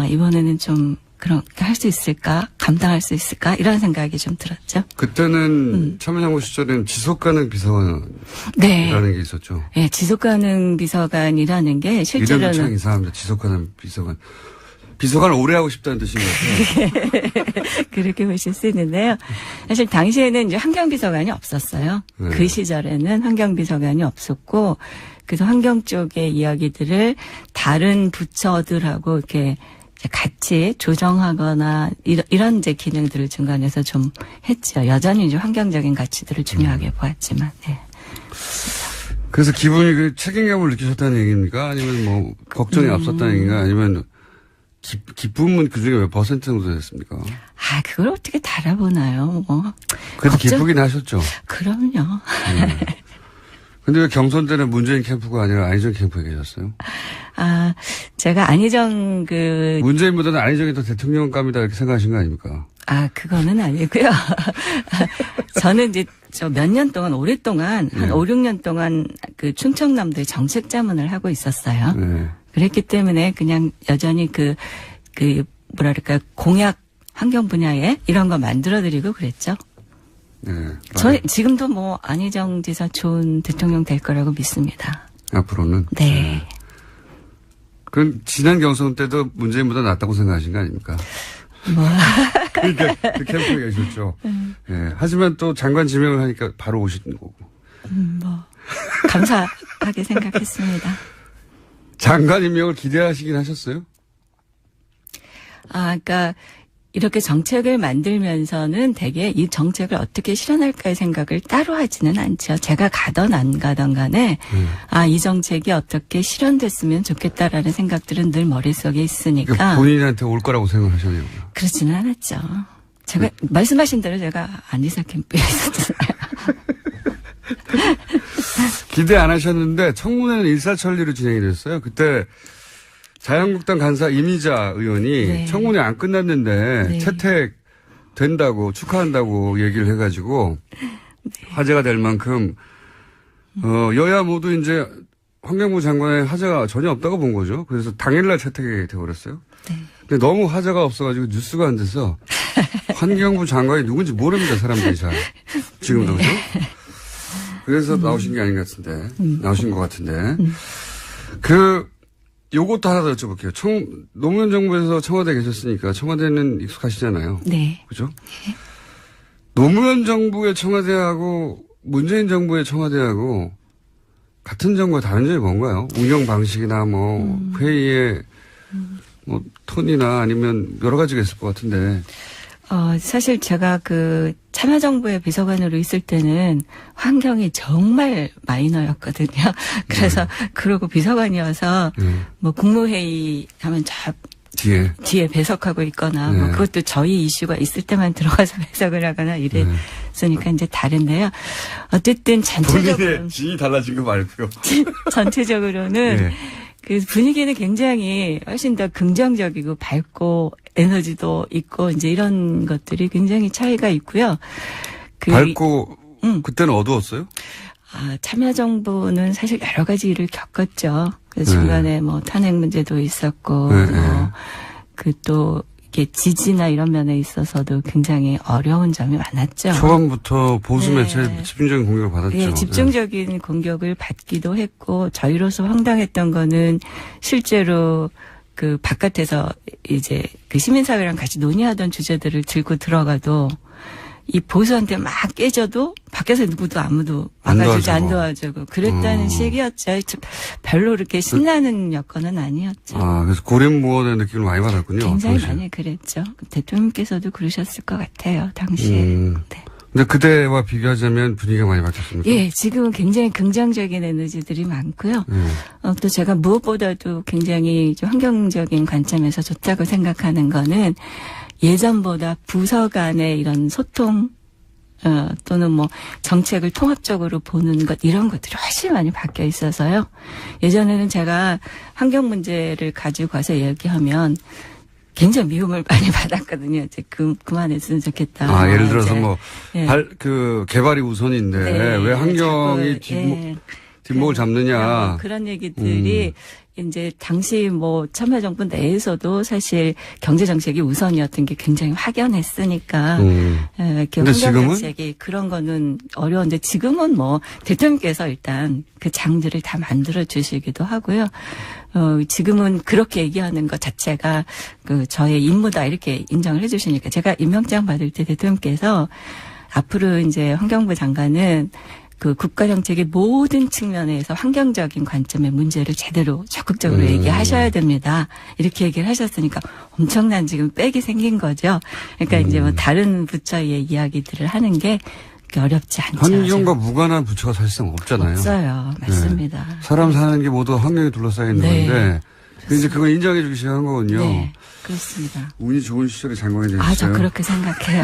이번에는 좀 그렇게 할 수 있을까? 감당할 수 있을까? 이런 생각이 좀 들었죠. 그때는 참여정부 시절에는 지속가능 비서관이라는 네. 게 있었죠. 네, 지속가능 비서관이라는 게 실제로는. 이름이 참 이상합니다. 지속가능 비서관. 비서관을 오래 하고 싶다는 뜻인 것 같아요. 그렇게 보실 수 있는데요. 사실 당시에는 이제 환경비서관이 없었어요. 네. 그 시절에는 환경비서관이 없었고, 그래서 환경 쪽의 이야기들을 다른 부처들하고 이렇게 같이 조정하거나 이런 이제 기능들을 중간에서 좀 했죠. 여전히 이제 환경적인 가치들을 중요하게 보았지만, 네. 그래서 기분이 책임감을 느끼셨다는 얘기입니까? 아니면 걱정이 앞섰다는 얘기인가? 아니면 기쁨은 그 중에 몇 퍼센트 정도 됐습니까? 그걸 어떻게 달아보나요, 그래도 기쁘긴 하셨죠? 그럼요. 근데 왜 경선 때는 문재인 캠프가 아니라 안희정 캠프에 계셨어요? 제가 안희정 문재인보다는 안희정이 더 대통령감이다 이렇게 생각하신 거 아닙니까? 그거는 아니고요. 저는 이제 몇 년 동안, 오랫동안, 한 5, 6년 동안 그 충청남도의 정책 자문을 하고 있었어요. 네. 그랬기 때문에 그냥 여전히 뭐랄까, 공약 환경 분야에 이런 거 만들어드리고 그랬죠. 네. 지금도 뭐 안희정 지사 좋은 대통령 될 거라고 믿습니다. 앞으로는? 네. 그럼 지난 경선 때도 문재인보다 낫다고 생각하신 거 아닙니까? 그러니까 그 캠프에 계셨죠. 예. 하지만 또 장관 지명을 하니까 바로 오시는 거고. 감사하게 생각했습니다. 장관 임명을 기대하시긴 하셨어요? 그러니까 이렇게 정책을 만들면서는 되게 이 정책을 어떻게 실현할까의 생각을 따로 하지는 않죠. 제가 가던 안 가던 간에 이 정책이 어떻게 실현됐으면 좋겠다라는 생각들은 늘 머릿속에 있으니까. 그러니까 본인한테 올 거라고 생각하셨네요. 그렇지는 않았죠. 제가 말씀하신 대로 제가 안희사 캠프에 있었잖아요. 기대 안 하셨는데 청문회는 일사천리로 진행이 됐어요. 그때 자유한국당 간사 이미자 의원이 네. 청문회 안 끝났는데 네. 채택 된다고 축하한다고 얘기를 해가지고 화제가 될 만큼 여야 모두 이제 환경부 장관의 화제가 전혀 없다고 본 거죠. 그래서 당일날 채택이 돼버렸어요. 네. 근데 너무 화제가 없어가지고 뉴스가 안 돼서 환경부 장관이 누군지 모릅니다. 사람들이 잘. 지금도 그죠? 그래서 나오신 게 아닌 것 같은데. 나오신 것 같은데. 요것도 하나 더 여쭤볼게요. 노무현 정부에서 청와대에 계셨으니까 청와대는 익숙하시잖아요. 네. 그죠? 네. 노무현 정부의 청와대하고 문재인 정부의 청와대하고 같은 점과 다른 점이 뭔가요? 운영 방식이나 회의의 톤이나 아니면 여러 가지가 있을 것 같은데. 사실 제가 참여정부의 비서관으로 있을 때는 환경이 정말 마이너였거든요. 그래서 그러고 비서관이어서 국무회의 하면 뒤에 배석하고 있거나 그것도 저희 이슈가 있을 때만 들어가서 배석을 하거나 이랬으니까 이제 다른데요. 어쨌든 전체적으로 본인의 진이 달라진 거 말고요. 전체적으로는 그 분위기는 굉장히 훨씬 더 긍정적이고 밝고 에너지도 있고 이제 이런 것들이 굉장히 차이가 있고요. 밝고 그때는 어두웠어요? 참여정부는 사실 여러 가지 일을 겪었죠. 그래서 중간에 탄핵 문제도 있었고 또 이게 지지나 이런 면에 있어서도 굉장히 어려운 점이 많았죠. 초반부터 보수 매체에 집중적인 공격을 받았죠. 네, 집중적인 공격을 받기도 했고 저희로서 황당했던 거는 실제로 바깥에서 이제 시민사회랑 같이 논의하던 주제들을 들고 들어가도 이 보수한테 막 깨져도 밖에서 아무도 와가지고 안 도와주고 그랬다는 식이었죠. 별로 그렇게 신나는 여건은 아니었죠. 그래서 고립무원의 느낌을 많이 받았군요. 굉장히 당시에. 많이 그랬죠. 대통령께서도 그러셨을 것 같아요. 당시에. 네. 근데 그때와 비교하자면 분위기가 많이 바뀌었습니까? 예, 지금은 굉장히 긍정적인 에너지들이 많고요. 또 제가 무엇보다도 굉장히 좀 환경적인 관점에서 좋다고 생각하는 거는 예전보다 부서 간의 이런 소통, 또는 정책을 통합적으로 보는 것, 이런 것들이 훨씬 많이 바뀌어 있어서요. 예전에는 제가 환경 문제를 가지고 가서 얘기하면 굉장히 미움을 많이 받았거든요. 이제 그만했으면 좋겠다. 예를 들어서 개발이 우선인데 왜 환경이 뒷목을 잡느냐. 그런 얘기들이 이제 당시 참여정부 내에서도 사실 경제정책이 우선이었던 게 굉장히 확연했으니까. 근데 환경정책이 그런 거는 어려운데 지금은 대통령께서 일단 그 장들을 다 만들어 주시기도 하고요. 지금은 그렇게 얘기하는 것 자체가 저의 임무다 이렇게 인정을 해 주시니까 제가 임명장 받을 때 대통령께서 앞으로 이제 환경부 장관은 국가정책의 모든 측면에서 환경적인 관점의 문제를 제대로 적극적으로 얘기하셔야 됩니다. 이렇게 얘기를 하셨으니까 엄청난 지금 빽이 생긴 거죠. 그러니까 이제 다른 부처의 이야기들을 하는 게 어렵지 않죠. 환경과 무관한 부처가 사실상 없잖아요. 없어요. 맞습니다. 사람 사는 게 모두 환경에 둘러싸여 있는 건데 이제 그걸 인정해 주기 시작한 거군요. 네, 그렇습니다. 운이 좋은 시절에 장관이 되셨어요. 저 그렇게 생각해요.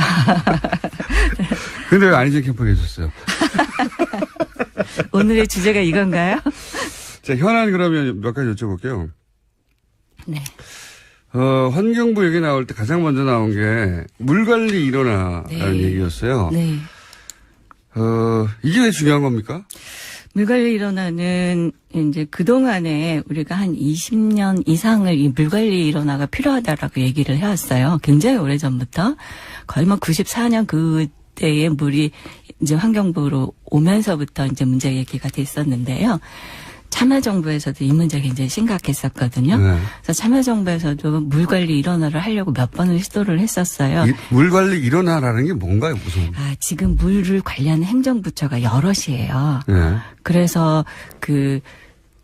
근데 왜 안희정 캠프에 계셨어요? 오늘의 주제가 이건가요? 자, 현안 그러면 몇 가지 여쭤볼게요. 네. 환경부 얘기 나올 때 가장 먼저 나온 게 물관리 일어나라는 네. 얘기였어요. 네. 이게 왜 중요한 겁니까? 물관리 일원화는 이제 그동안에 우리가 한 20년 이상을 이 물관리 일원화가 필요하다라고 얘기를 해왔어요. 굉장히 오래전부터. 거의 뭐 94년 그때의 물이 이제 환경부로 오면서부터 이제 문제 얘기가 됐었는데요. 참여정부에서도 이 문제가 굉장히 심각했었거든요. 네. 그래서 참여정부에서도 물관리 일원화를 하려고 몇 번을 시도를 했었어요. 물관리 일어나라는 게 뭔가요, 무슨? 지금 물을 관리하는 행정부처가 여럿이에요. 네. 그래서 그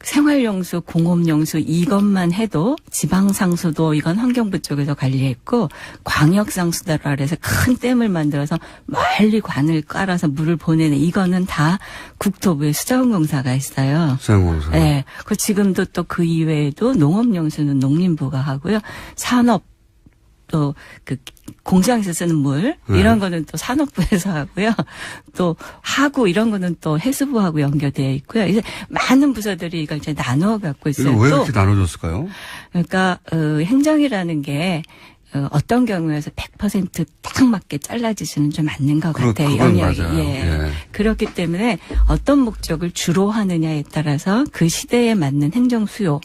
생활용수, 공업용수 이것만 해도 지방상수도 이건 환경부 쪽에서 관리했고 광역상수다라 그래서 큰 댐을 만들어서 멀리 관을 깔아서 물을 보내는 이거는 다 국토부의 수자원공사가 있어요. 수자원공사. 네. 그 지금도 또 그 이외에도 농업용수는 농림부가 하고요. 산업 또 그 공장에서 쓰는 물 이런 거는 또 산업부에서 하고요. 또 하구 이런 거는 또 해수부하고 연결되어 있고요. 이제 많은 부서들이 이걸 이제 나누어 갖고 있어요. 이거 왜 또 이렇게 나눠줬을까요? 그러니까 행정이라는 게 어떤 경우에서 100%딱 맞게 잘라지지는 좀 않는 것 같아요. 그건 영역이. 맞아요. 예. 그렇기 때문에 어떤 목적을 주로 하느냐에 따라서 그 시대에 맞는 행정 수요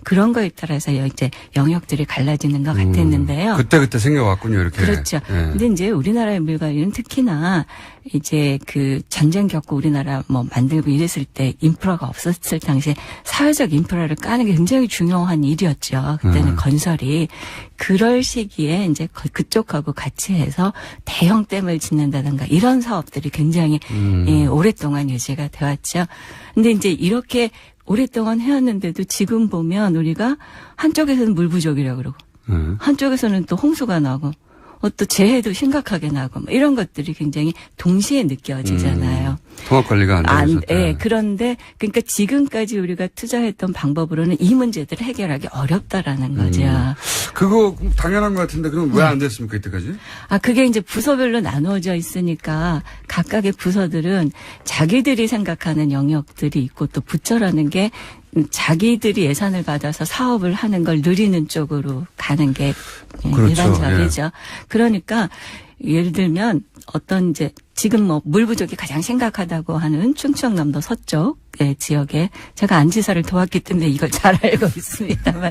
그런 거에 따라서 이제 영역들이 갈라지는 것 같았는데요. 그때 생겨왔군요, 이렇게. 그렇죠. 예. 근데 이제 우리나라의 물관리는 특히나 이제 그 전쟁 겪고 우리나라 뭐 만들고 이랬을 때 인프라가 없었을 당시에 사회적 인프라를 까는 게 굉장히 중요한 일이었죠. 그때는 건설이. 그럴 시기에 이제 그쪽하고 같이 해서 대형 댐을 짓는다든가 이런 사업들이 굉장히 오랫동안 유지가 되었죠. 근데 이제 이렇게 오랫동안 해왔는데도 지금 보면 우리가 한쪽에서는 물 부족이라고 그러고 한쪽에서는 또 홍수가 나고 또 재해도 심각하게 나고 뭐 이런 것들이 굉장히 동시에 느껴지잖아요. 통합관리가 안 되고 예, 그런데 그러니까 지금까지 우리가 투자했던 방법으로는 이 문제들을 해결하기 어렵다라는 거죠. 그거 당연한 것 같은데 그럼 왜 안 됐습니까, 이때까지? 그게 이제 부서별로 나누어져 있으니까 각각의 부서들은 자기들이 생각하는 영역들이 있고 또 부처라는 게 자기들이 예산을 받아서 사업을 하는 걸 누리는 쪽으로 가는 게 그렇죠. 일반적이죠. 예. 그러니까 예를 들면 어떤 이제 지금 뭐 물 부족이 가장 심각하다고 하는 충청남도 서쪽 지역에 제가 안지사를 도왔기 때문에 이걸 잘 알고 있습니다만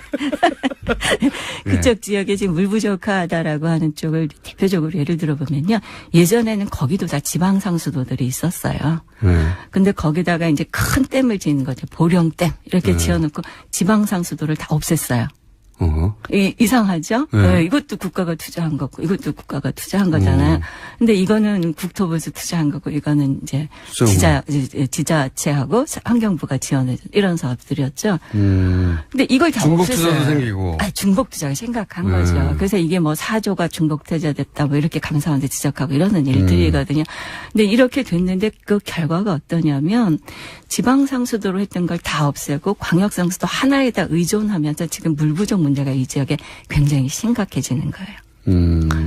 그쪽 지역에 지금 물 부족하다라고 하는 쪽을 대표적으로 예를 들어보면요. 예전에는 거기도 다 지방상수도들이 있었어요. 근데 거기다가 이제 큰 댐을 짓는 거죠. 보령댐 이렇게 지어놓고 지방상수도를 다 없앴어요. 이상하죠? 네, 이것도 국가가 투자한 거고, 이것도 국가가 투자한 거잖아요. 근데 이거는 국토부에서 투자한 거고, 이거는 이제 지자체하고 환경부가 지원해 이런 사업들이었죠. 근데 이걸 다 중복 없앴어요. 투자도 생기고. 중복 투자가 심각한 거죠. 그래서 이게 뭐 4조가 중복 투자됐다, 뭐 이렇게 감사원한테 지적하고 이러는 일들이거든요. 근데 이렇게 됐는데 그 결과가 어떠냐면 지방상수도로 했던 걸 다 없애고 광역상수도 하나에다 의존하면서 지금 물 부족 문제가 이 지역에 굉장히 심각해지는 거예요.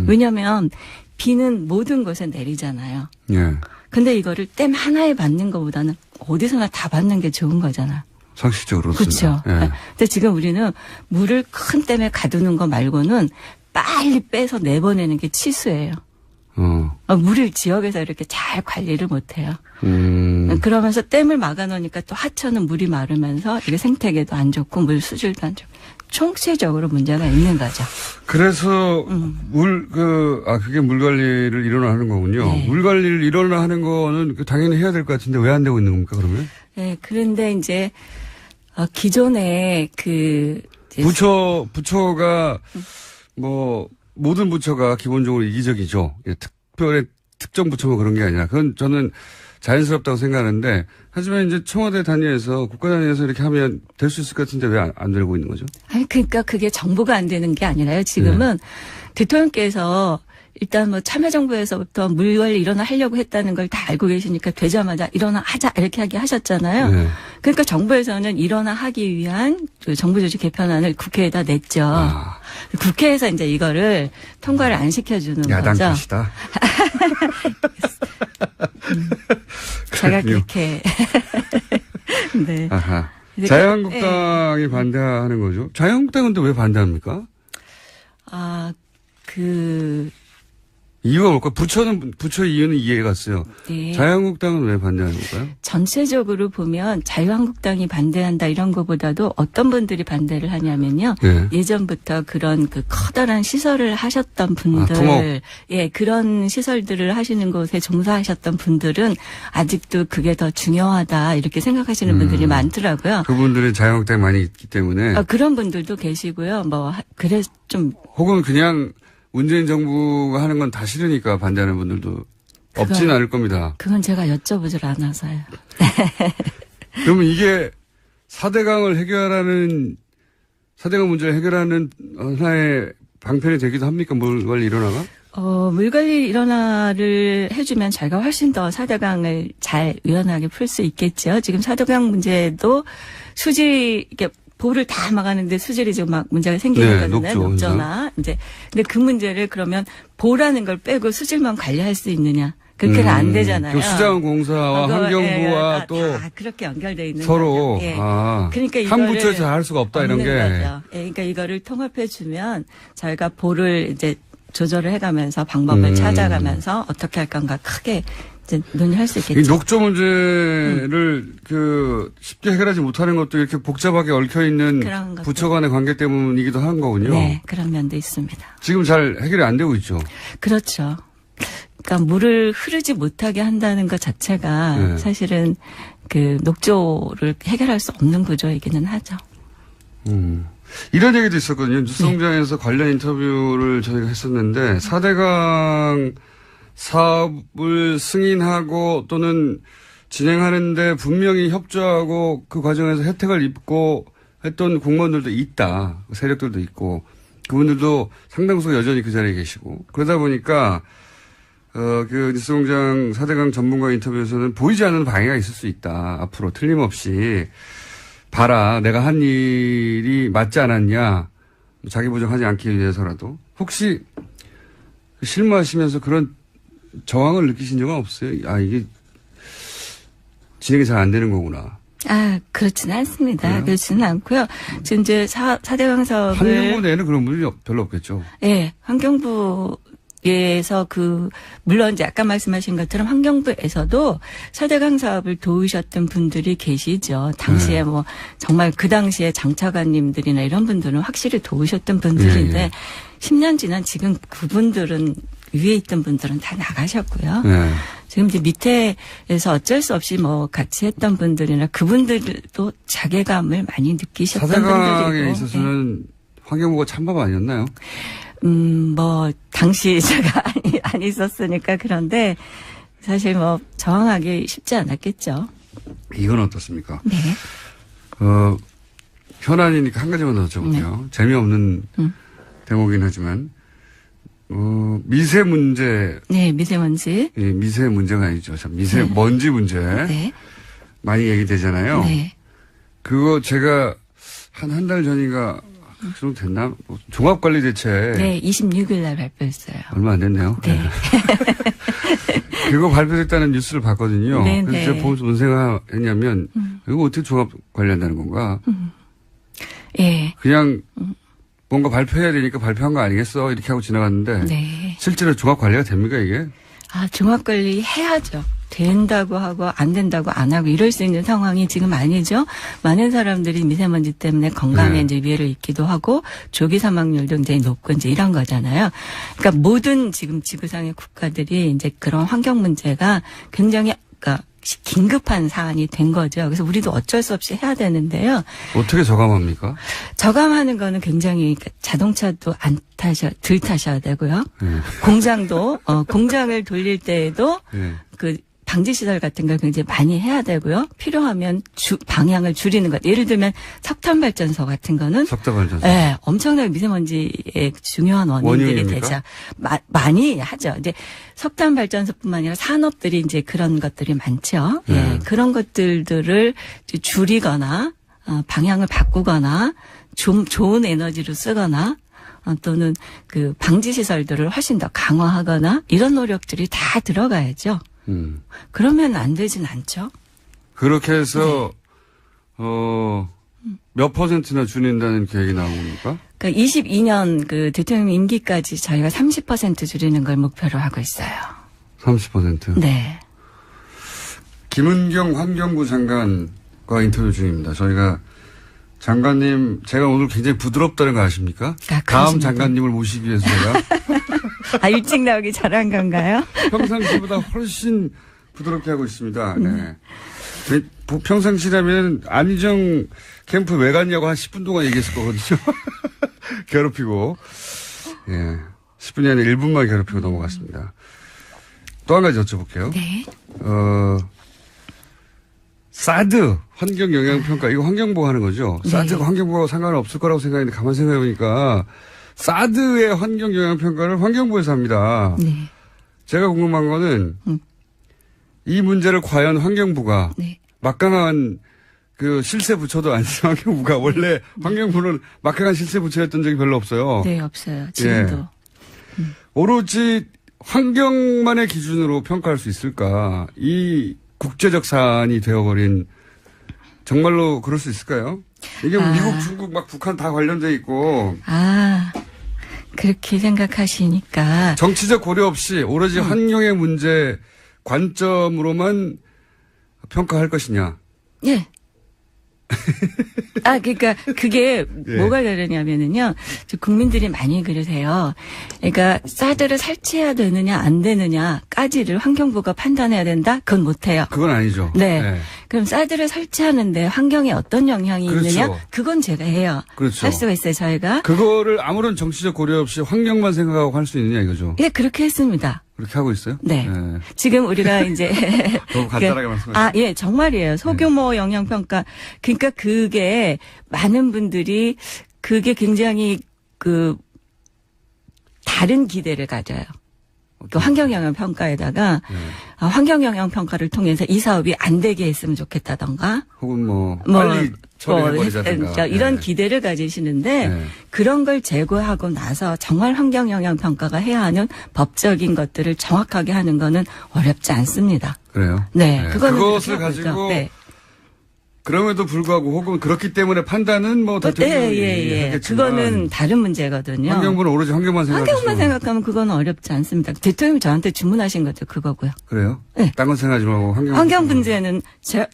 왜냐하면 비는 모든 곳에 내리잖아요. 예. 근데 이거를 댐 하나에 받는 것보다는 어디서나 다 받는 게 좋은 거잖아요. 상식적으로. 그렇죠. 예. 근데 지금 우리는 물을 큰 댐에 가두는 거 말고는 빨리 빼서 내보내는 게 치수예요. 물을 지역에서 이렇게 잘 관리를 못해요. 그러면서 댐을 막아놓으니까 또 하천은 물이 마르면서 이게 생태계도 안 좋고 물 수질도 안 좋고 총체적으로 문제가 있는 거죠. 그래서 그게 물 관리를 일어나 하는 거군요. 네. 물 관리를 일어나 하는 거는 당연히 해야 될 것 같은데 왜 안 되고 있는 겁니까, 그러면? 네, 그런데 이제 기존에 부처가 뭐 모든 부처가 기본적으로 이기적이죠. 특별히 특정 부처가 그런 게 아니라 그건 저는 자연스럽다고 생각하는데 하지만 이제 청와대 단위에서 국가 단위에서 이렇게 하면 될 수 있을 것 같은데 왜 안 되고 있는 거죠? 그러니까 그게 정보가 안 되는 게 아니라요. 지금은 대통령께서 일단 뭐 참여정부에서부터 물관리 일어나 하려고 했다는 걸 다 알고 계시니까 되자마자 일어나 하자 이렇게 하셨잖아요. 네. 그러니까 정부에서는 일어나 하기 위한 그 정부조직 개편안을 국회에다 냈죠. 국회에서 이제 이거를 통과를 안 시켜주는 야당 거죠. 탓이다. 제가 그렇군요. 그렇게 네. 아하. 이제 자유한국당이 반대하는 거죠. 자유한국당은 또 왜 반대합니까? 이유가 뭘까? 부처 이유는 이해가 갔어요. 네. 자유한국당은 왜 반대하는 걸까요? 전체적으로 보면 자유한국당이 반대한다 이런 것보다도 어떤 분들이 반대를 하냐면요. 네. 예전부터 그런 그 커다란 시설을 하셨던 분들, 토목. 예, 그런 시설들을 하시는 곳에 종사하셨던 분들은 아직도 그게 더 중요하다 이렇게 생각하시는 분들이 많더라고요. 그분들은 자유한국당에 많이 있기 때문에. 그런 분들도 계시고요. 그래 좀 혹은 그냥 문재인 정부가 하는 건 다 싫으니까 반대하는 분들도 없지는 않을 겁니다. 그건 제가 여쭤보질 않아서요. 그러면 이게 4대강 문제를 해결하는 하나의 방편이 되기도 합니까? 뭘 일어나가? 물관리 일원화를 해주면 저희가 훨씬 더 4대강을 잘 유연하게 풀 수 있겠죠. 지금 4대강 문제도 이게 보를 다 막았는데 수질이 지금 막 문제가 생기는 거잖아요. 녹조나. 이제. 근데 그 문제를 그러면 보라는 걸 빼고 수질만 관리할 수 있느냐. 그렇게는 안 되잖아요. 그 수자원공사와 환경부와 또 다 그렇게 연결되어 있는 서로 거죠. 예. 그러니까 이거를 한 부처에서 할 수가 없다 이런 게. 거죠. 예, 그러니까 이거를 통합해 주면 저희가 보를 이제 조절을 해가면서 방법을 찾아가면서 어떻게 할 건가 크게 이제 논의할 수 있겠죠. 이 녹조 문제를 쉽게 해결하지 못하는 것도 이렇게 복잡하게 얽혀 있는 그런 것들. 부처 간의 관계 때문이기도 한 거군요. 네, 그런 면도 있습니다. 지금 잘 해결이 안 되고 있죠. 그렇죠. 그러니까 물을 흐르지 못하게 한다는 것 자체가 네. 사실은 그 녹조를 해결할 수 없는 구조이기는 하죠. 이런 얘기도 있었거든요. 뉴스공장에서 관련 인터뷰를 저희가 했었는데 4대강 사업을 승인하고 또는 진행하는데 분명히 협조하고 그 과정에서 혜택을 입고 했던 공무원들도 있다. 세력들도 있고 그분들도 상당수 여전히 그 자리에 계시고 그러다 보니까 그 뉴스공장 4대강 전문가 인터뷰에서는 보이지 않는 방해가 있을 수 있다. 앞으로 틀림없이 봐라. 내가 한 일이 맞지 않았냐. 자기 부정하지 않기 위해서라도. 혹시 실무하시면서 그런 저항을 느끼신 적은 없어요? 이게 진행이 잘 안 되는 거구나. 그렇지는 않습니다. 그래요? 그렇지는 않고요. 지금 이제 4대강 사업을. 환경부 내에는 그런 분이 별로 없겠죠. 예, 환경부에서 물론 이제 아까 말씀하신 것처럼 환경부에서도 4대강 사업을 도우셨던 분들이 계시죠. 당시에 정말 그 당시에 장차관님들이나 이런 분들은 확실히 도우셨던 분들인데 예. 10년 지난 지금 그분들은 위에 있던 분들은 다 나가셨고요. 네. 지금 이제 밑에서 어쩔 수 없이 같이 했던 분들이나 그분들도 자괴감을 많이 느끼셨던 4대강에 분들이고. 있어서는 환경부가 찬밥 아니었나요? 당시 제가 안 있었으니까 그런데 사실 저항하기 쉽지 않았겠죠. 이건 어떻습니까? 네. 현안이니까 한 가지만 더 여쭤볼게요. 재미없는 대목이긴 하지만, 미세 문제. 네, 미세먼지. 예, 미세 문제가 아니죠. 미세먼지 문제. 네. 많이 얘기되잖아요. 네. 그거 제가 한 달 전인가, 그 정도 됐나? 종합관리대책. 네, 26일 날 발표했어요. 얼마 안 됐네요. 네. 그거 발표됐다는 뉴스를 봤거든요. 네, 그래서 네. 제가 보면서 무슨 생각했냐면, 이거 어떻게 종합 관리한다는 건가? 예. 그냥 뭔가 발표해야 되니까 발표한 거 아니겠어? 이렇게 하고 지나갔는데, 네. 실제로 종합 관리가 됩니까, 이게? 종합관리 해야죠. 된다고 하고 안 된다고 안 하고 이럴 수 있는 상황이 지금 아니죠. 많은 사람들이 미세먼지 때문에 건강에 네. 이제 위해를 입기도 하고 조기 사망률도 굉장히 높고 이제 이런 거잖아요. 그러니까 모든 지금 지구상의 국가들이 이제 그런 환경 문제가 굉장히 긴급한 사안이 된 거죠. 그래서 우리도 어쩔 수 없이 해야 되는데요. 어떻게 저감합니까? 저감하는 거는 굉장히 자동차도 덜 타셔야 되고요. 네. 공장도 공장을 돌릴 때에도 네. 방지 시설 같은 걸 굉장히 많이 해야 되고요. 필요하면 방향을 줄이는 것. 예를 들면 석탄 발전소 같은 거는 석탄발전소. 네, 엄청나게 미세먼지의 중요한 원인들이 원인입니까? 되죠. 많이 하죠. 이제 석탄 발전소뿐만 아니라 산업들이 이제 그런 것들이 많죠. 예, 그런 것들을 줄이거나 방향을 바꾸거나 좀 좋은 에너지로 쓰거나 또는 방지 시설들을 훨씬 더 강화하거나 이런 노력들이 다 들어가야죠. 그러면 안 되진 않죠. 그렇게 해서 몇 퍼센트나 줄인다는 계획이 나온 겁니까? 그러니까 22년 그 대통령 임기까지 저희가 30% 줄이는 걸 목표로 하고 있어요. 30%? 네. 김은경 환경부 장관과 인터뷰 중입니다. 저희가 장관님, 제가 오늘 굉장히 부드럽다는 거 아십니까? 아, 다음 장관님을 모시기 위해서 제가 아, 일찍 나오기 잘한 건가요? 평상시보다 훨씬 부드럽게 하고 있습니다. 네. 평상시라면 안희정 캠프 왜 갔냐고 한 10분 동안 얘기했을 거거든요. 괴롭히고. 예. 10분이 아니라 1분만 괴롭히고 넘어갔습니다. 또 한 가지 여쭤볼게요. 네. 사드 환경 영향 평가 이거 환경부가 하는 거죠. 네. 사드가 환경부하고 상관은 없을 거라고 생각했는데 가만 생각해 보니까 사드의 환경 영향 평가를 환경부에서 합니다. 네. 제가 궁금한 거는 이 문제를 과연 환경부가 네. 막강한 그 실세 부처도 아닌 환경부가 원래 환경부는 막강한 실세 부처였던 적이 별로 없어요. 네, 없어요. 지금도. 예. 오로지 환경만의 기준으로 평가할 수 있을까? 이 국제적 사안이 되어버린 정말로 그럴 수 있을까요? 이게 미국, 중국, 막 북한 다 관련돼 있고 아, 그렇게 생각하시니까. 정치적 고려 없이 오로지 환경의 문제 관점으로만 평가할 것이냐? 예. 아, 그러니까 그게 예. 뭐가 다르냐면은요. 국민들이 많이 그러세요. 그러니까 사드를 설치해야 되느냐 안 되느냐까지를 환경부가 판단해야 된다? 그건 못해요. 그건 아니죠. 네. 네. 그럼 사드를 설치하는데 환경에 어떤 영향이 그렇죠. 있느냐? 그건 제가 해요. 그렇죠. 할 수가 있어요, 저희가. 그거를 아무런 정치적 고려 없이 환경만 생각하고 할 수 있느냐 이거죠. 예, 그렇게 했습니다. 그렇게 하고 있어요? 네. 지금 우리가 이제 너무 간단하게 말씀하시죠. 아, 예, 정말이에요. 소규모 영향 평가. 그러니까 그게 많은 분들이 그게 굉장히 그 다른 기대를 가져요. 그 환경영향평가에다가 환경영향평가를 통해서 이 사업이 안 되게 했으면 좋겠다던가 혹은 빨리 처리해버리자든가. 그러니까 이런 기대를 가지시는데 네. 그런 걸 제거하고 나서 정말 환경영향평가가 해야 하는 법적인 것들을 정확하게 하는 거는 어렵지 않습니다. 그래요? 네. 그거는 그것을 그렇게 하고 있죠. 가지고 네. 그럼에도 불구하고 혹은 그렇기 때문에 판단은 대통령이 하겠지만 그거는 다른 문제거든요. 환경부는 오로지 환경만 생각하시고 환경만 생각하면 그건 어렵지 않습니다. 대통령이 저한테 주문하신 것도 그거고요. 그래요? 네. 딴 건 생각하지 말고 환경 문제는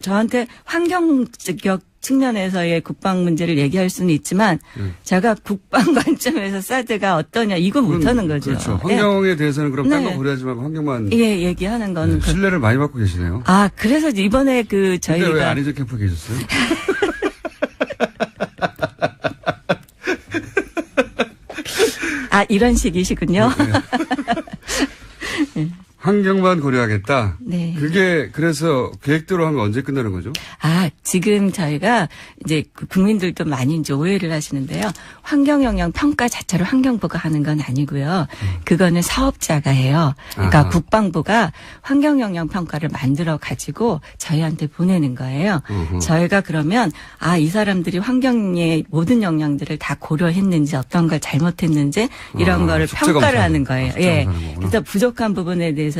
저한테 환경적 측면에서의 국방 문제를 얘기할 수는 있지만 제가 국방 관점에서 사드가 어떠냐 이거 못하는 거죠. 그렇죠. 환경에 대해서는 그럼 딴 거 네. 고려하지 말고 환경만 예, 얘기하는 건 신뢰를 많이 받고 계시네요. 아, 그래서 이번에 근데 왜 저희가 안희정 캠프에 계셨어요? 아, 이런 식이시군요. 환경만 고려하겠다. 네. 그게 그래서 계획대로 하면 언제 끝나는 거죠? 아, 지금 저희가 이제 국민들도 많이 이제 오해를 하시는데요. 환경영향 평가 자체를 환경부가 하는 건 아니고요. 그거는 사업자가 해요. 그러니까 아하. 국방부가 환경영향 평가를 만들어 가지고 저희한테 보내는 거예요. 저희가 그러면 이 사람들이 환경의 모든 영향들을 다 고려했는지 어떤 걸 잘못했는지 이런 거를 숙제 평가를 검사. 하는 거예요. 숙제 예. 검사하는 거구나. 그래서 부족한 부분에 대해서는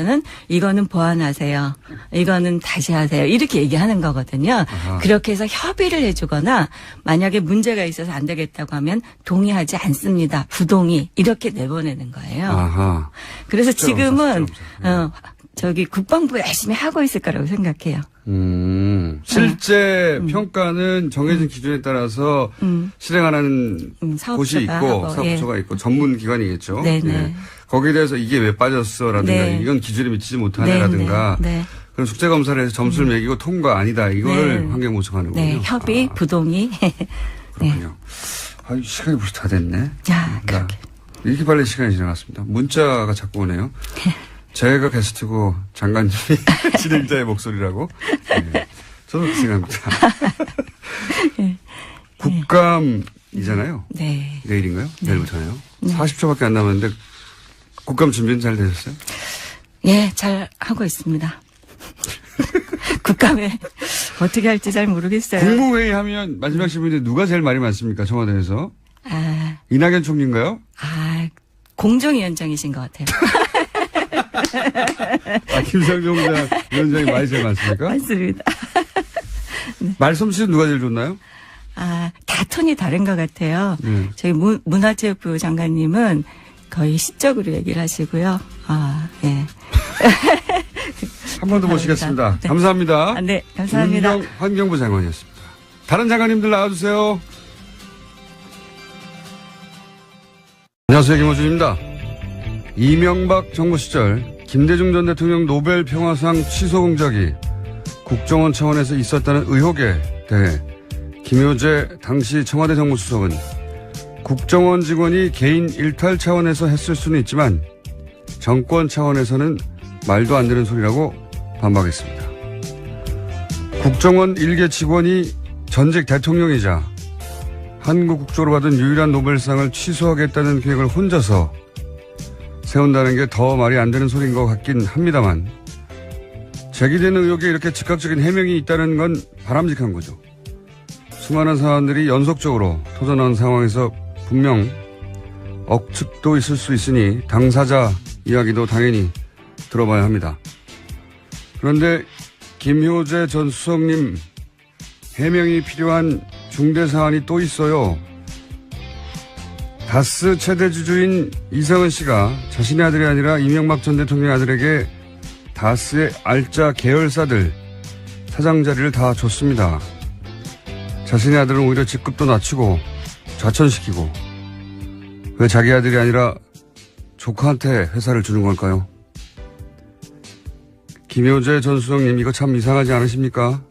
이거는 보완하세요. 이거는 다시 하세요. 이렇게 얘기하는 거거든요. 아하. 그렇게 해서 협의를 해주거나 만약에 문제가 있어서 안 되겠다고 하면 동의하지 않습니다. 부동의 이렇게 내보내는 거예요. 아하. 그래서 숙제 지금은 검사. 저기 국방부 열심히 하고 있을 거라고 생각해요. 실제 평가는 정해진 기준에 따라서 실행하는 사업소가 곳이 있고 하고, 사업소가 있고 전문 기관이겠죠. 네네. 예. 거기에 대해서 이게 왜 빠졌어라든가 네. 이건 기준에 미치지 못하네라든가 네. 그런 숙제 검사를 해서 점수를 매기고 통과 아니다 이거를 네. 환경 모청하는 거군요. 네, 협의, 부동의. 그렇군요. 시간이 벌써 다 됐네. 자, 그렇게. 이렇게 빨리 시간이 지나갔습니다. 문자가 자꾸 오네요. 제가 게스트고 장관님이 진행자의 목소리라고. 네. 저도 그렇게 생각합니다. 국감이잖아요. 네. 내일인가요? 내일부터네요. 40초밖에 안 남았는데 국감 준비는 잘 되셨어요? 예, 잘 하고 있습니다. 국감에 어떻게 할지 잘 모르겠어요. 국무회의 하면 마지막 질문인데 누가 제일 말이 많습니까? 청와대에서. 이낙연 총리인가요? 공정위원장이신 것 같아요. 김상정 위원장이 말이 제일 많습니까? 맞습니다. 말솜씨는 누가 제일 좋나요? 다 톤이 다른 것 같아요. 저희 문화체육부 장관님은 거의 시적으로 얘기를 하시고요. 예. 한 번 더 모시겠습니다. 네. 감사합니다. 네, 감사합니다. 김은경 환경부 장관이었습니다. 다른 장관님들 나와주세요. 안녕하세요. 김호준입니다. 이명박 정부 시절 김대중 전 대통령 노벨 평화상 취소 공작이 국정원 차원에서 있었다는 의혹에 대해 김효재 당시 청와대 정무수석은 국정원 직원이 개인 일탈 차원에서 했을 수는 있지만 정권 차원에서는 말도 안 되는 소리라고 반박했습니다. 국정원 일개 직원이 전직 대통령이자 한국 국조로 받은 유일한 노벨상을 취소하겠다는 계획을 혼자서 세운다는 게 더 말이 안 되는 소리인 것 같긴 합니다만 제기되는 의혹에 이렇게 즉각적인 해명이 있다는 건 바람직한 거죠. 수많은 사안들이 연속적으로 터져나온 상황에서 분명 억측도 있을 수 있으니 당사자 이야기도 당연히 들어봐야 합니다. 그런데 김효재 전 수석님 해명이 필요한 중대 사안이 또 있어요. 다스 최대 주주인 이성은 씨가 자신의 아들이 아니라 이명박 전 대통령 아들에게 다스의 알짜 계열사들 사장 자리를 다 줬습니다. 자신의 아들은 오히려 직급도 낮추고 좌천시키고 왜 자기 아들이 아니라 조카한테 회사를 주는 걸까요? 김효재 전 수석님 이거 참 이상하지 않으십니까?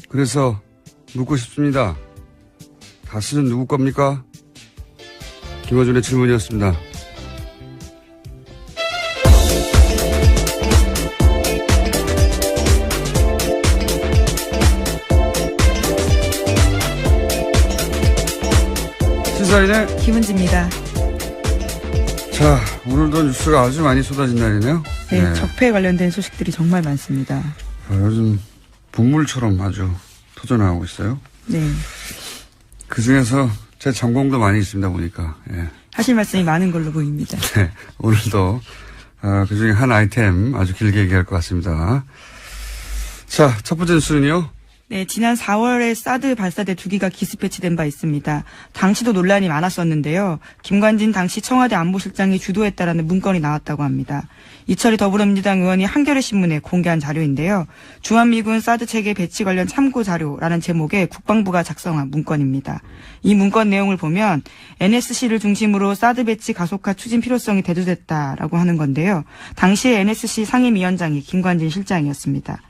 그래서 묻고 싶습니다. 다스는 누구 겁니까? 김어준의 질문이었습니다. 시사인의 김은지입니다. 자, 오늘도 뉴스가 아주 많이 쏟아진 날이네요. 네, 적폐에 관련된 소식들이 정말 많습니다. 요즘 분물처럼 아주 터져나오고 있어요. 네. 그 중에서 제 전공도 많이 있습니다, 보니까. 예. 하실 말씀이 많은 걸로 보입니다. 네, 오늘도 그 중에 한 아이템 아주 길게 얘기할 것 같습니다. 자, 첫 번째 뉴스는요. 네, 지난 4월에 사드 발사대 2기가 기습 배치된 바 있습니다. 당시도 논란이 많았었는데요. 김관진 당시 청와대 안보실장이 주도했다라는 문건이 나왔다고 합니다. 이철희 더불어민주당 의원이 한겨레 신문에 공개한 자료인데요. 주한미군 사드 체계 배치 관련 참고 자료라는 제목의 국방부가 작성한 문건입니다. 이 문건 내용을 보면 NSC를 중심으로 사드 배치 가속화 추진 필요성이 대두됐다라고 하는 건데요. 당시에 NSC 상임위원장이 김관진 실장이었습니다.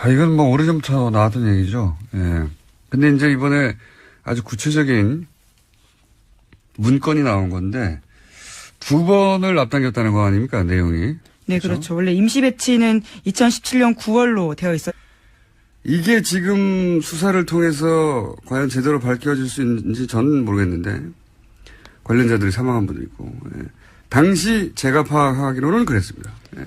이건 뭐 오래전부터 나왔던 얘기죠. 예. 근데 이제 이번에 아주 구체적인 문건이 나온 건데 2번을 앞당겼다는 거 아닙니까? 내용이. 네, 그렇죠. 원래 임시 배치는 2017년 9월로 되어 있어요. 이게 지금 수사를 통해서 과연 제대로 밝혀질 수 있는지 저는 모르겠는데 관련자들이 사망한 분도 있고. 예. 당시 제가 파악하기로는 그랬습니다. 예.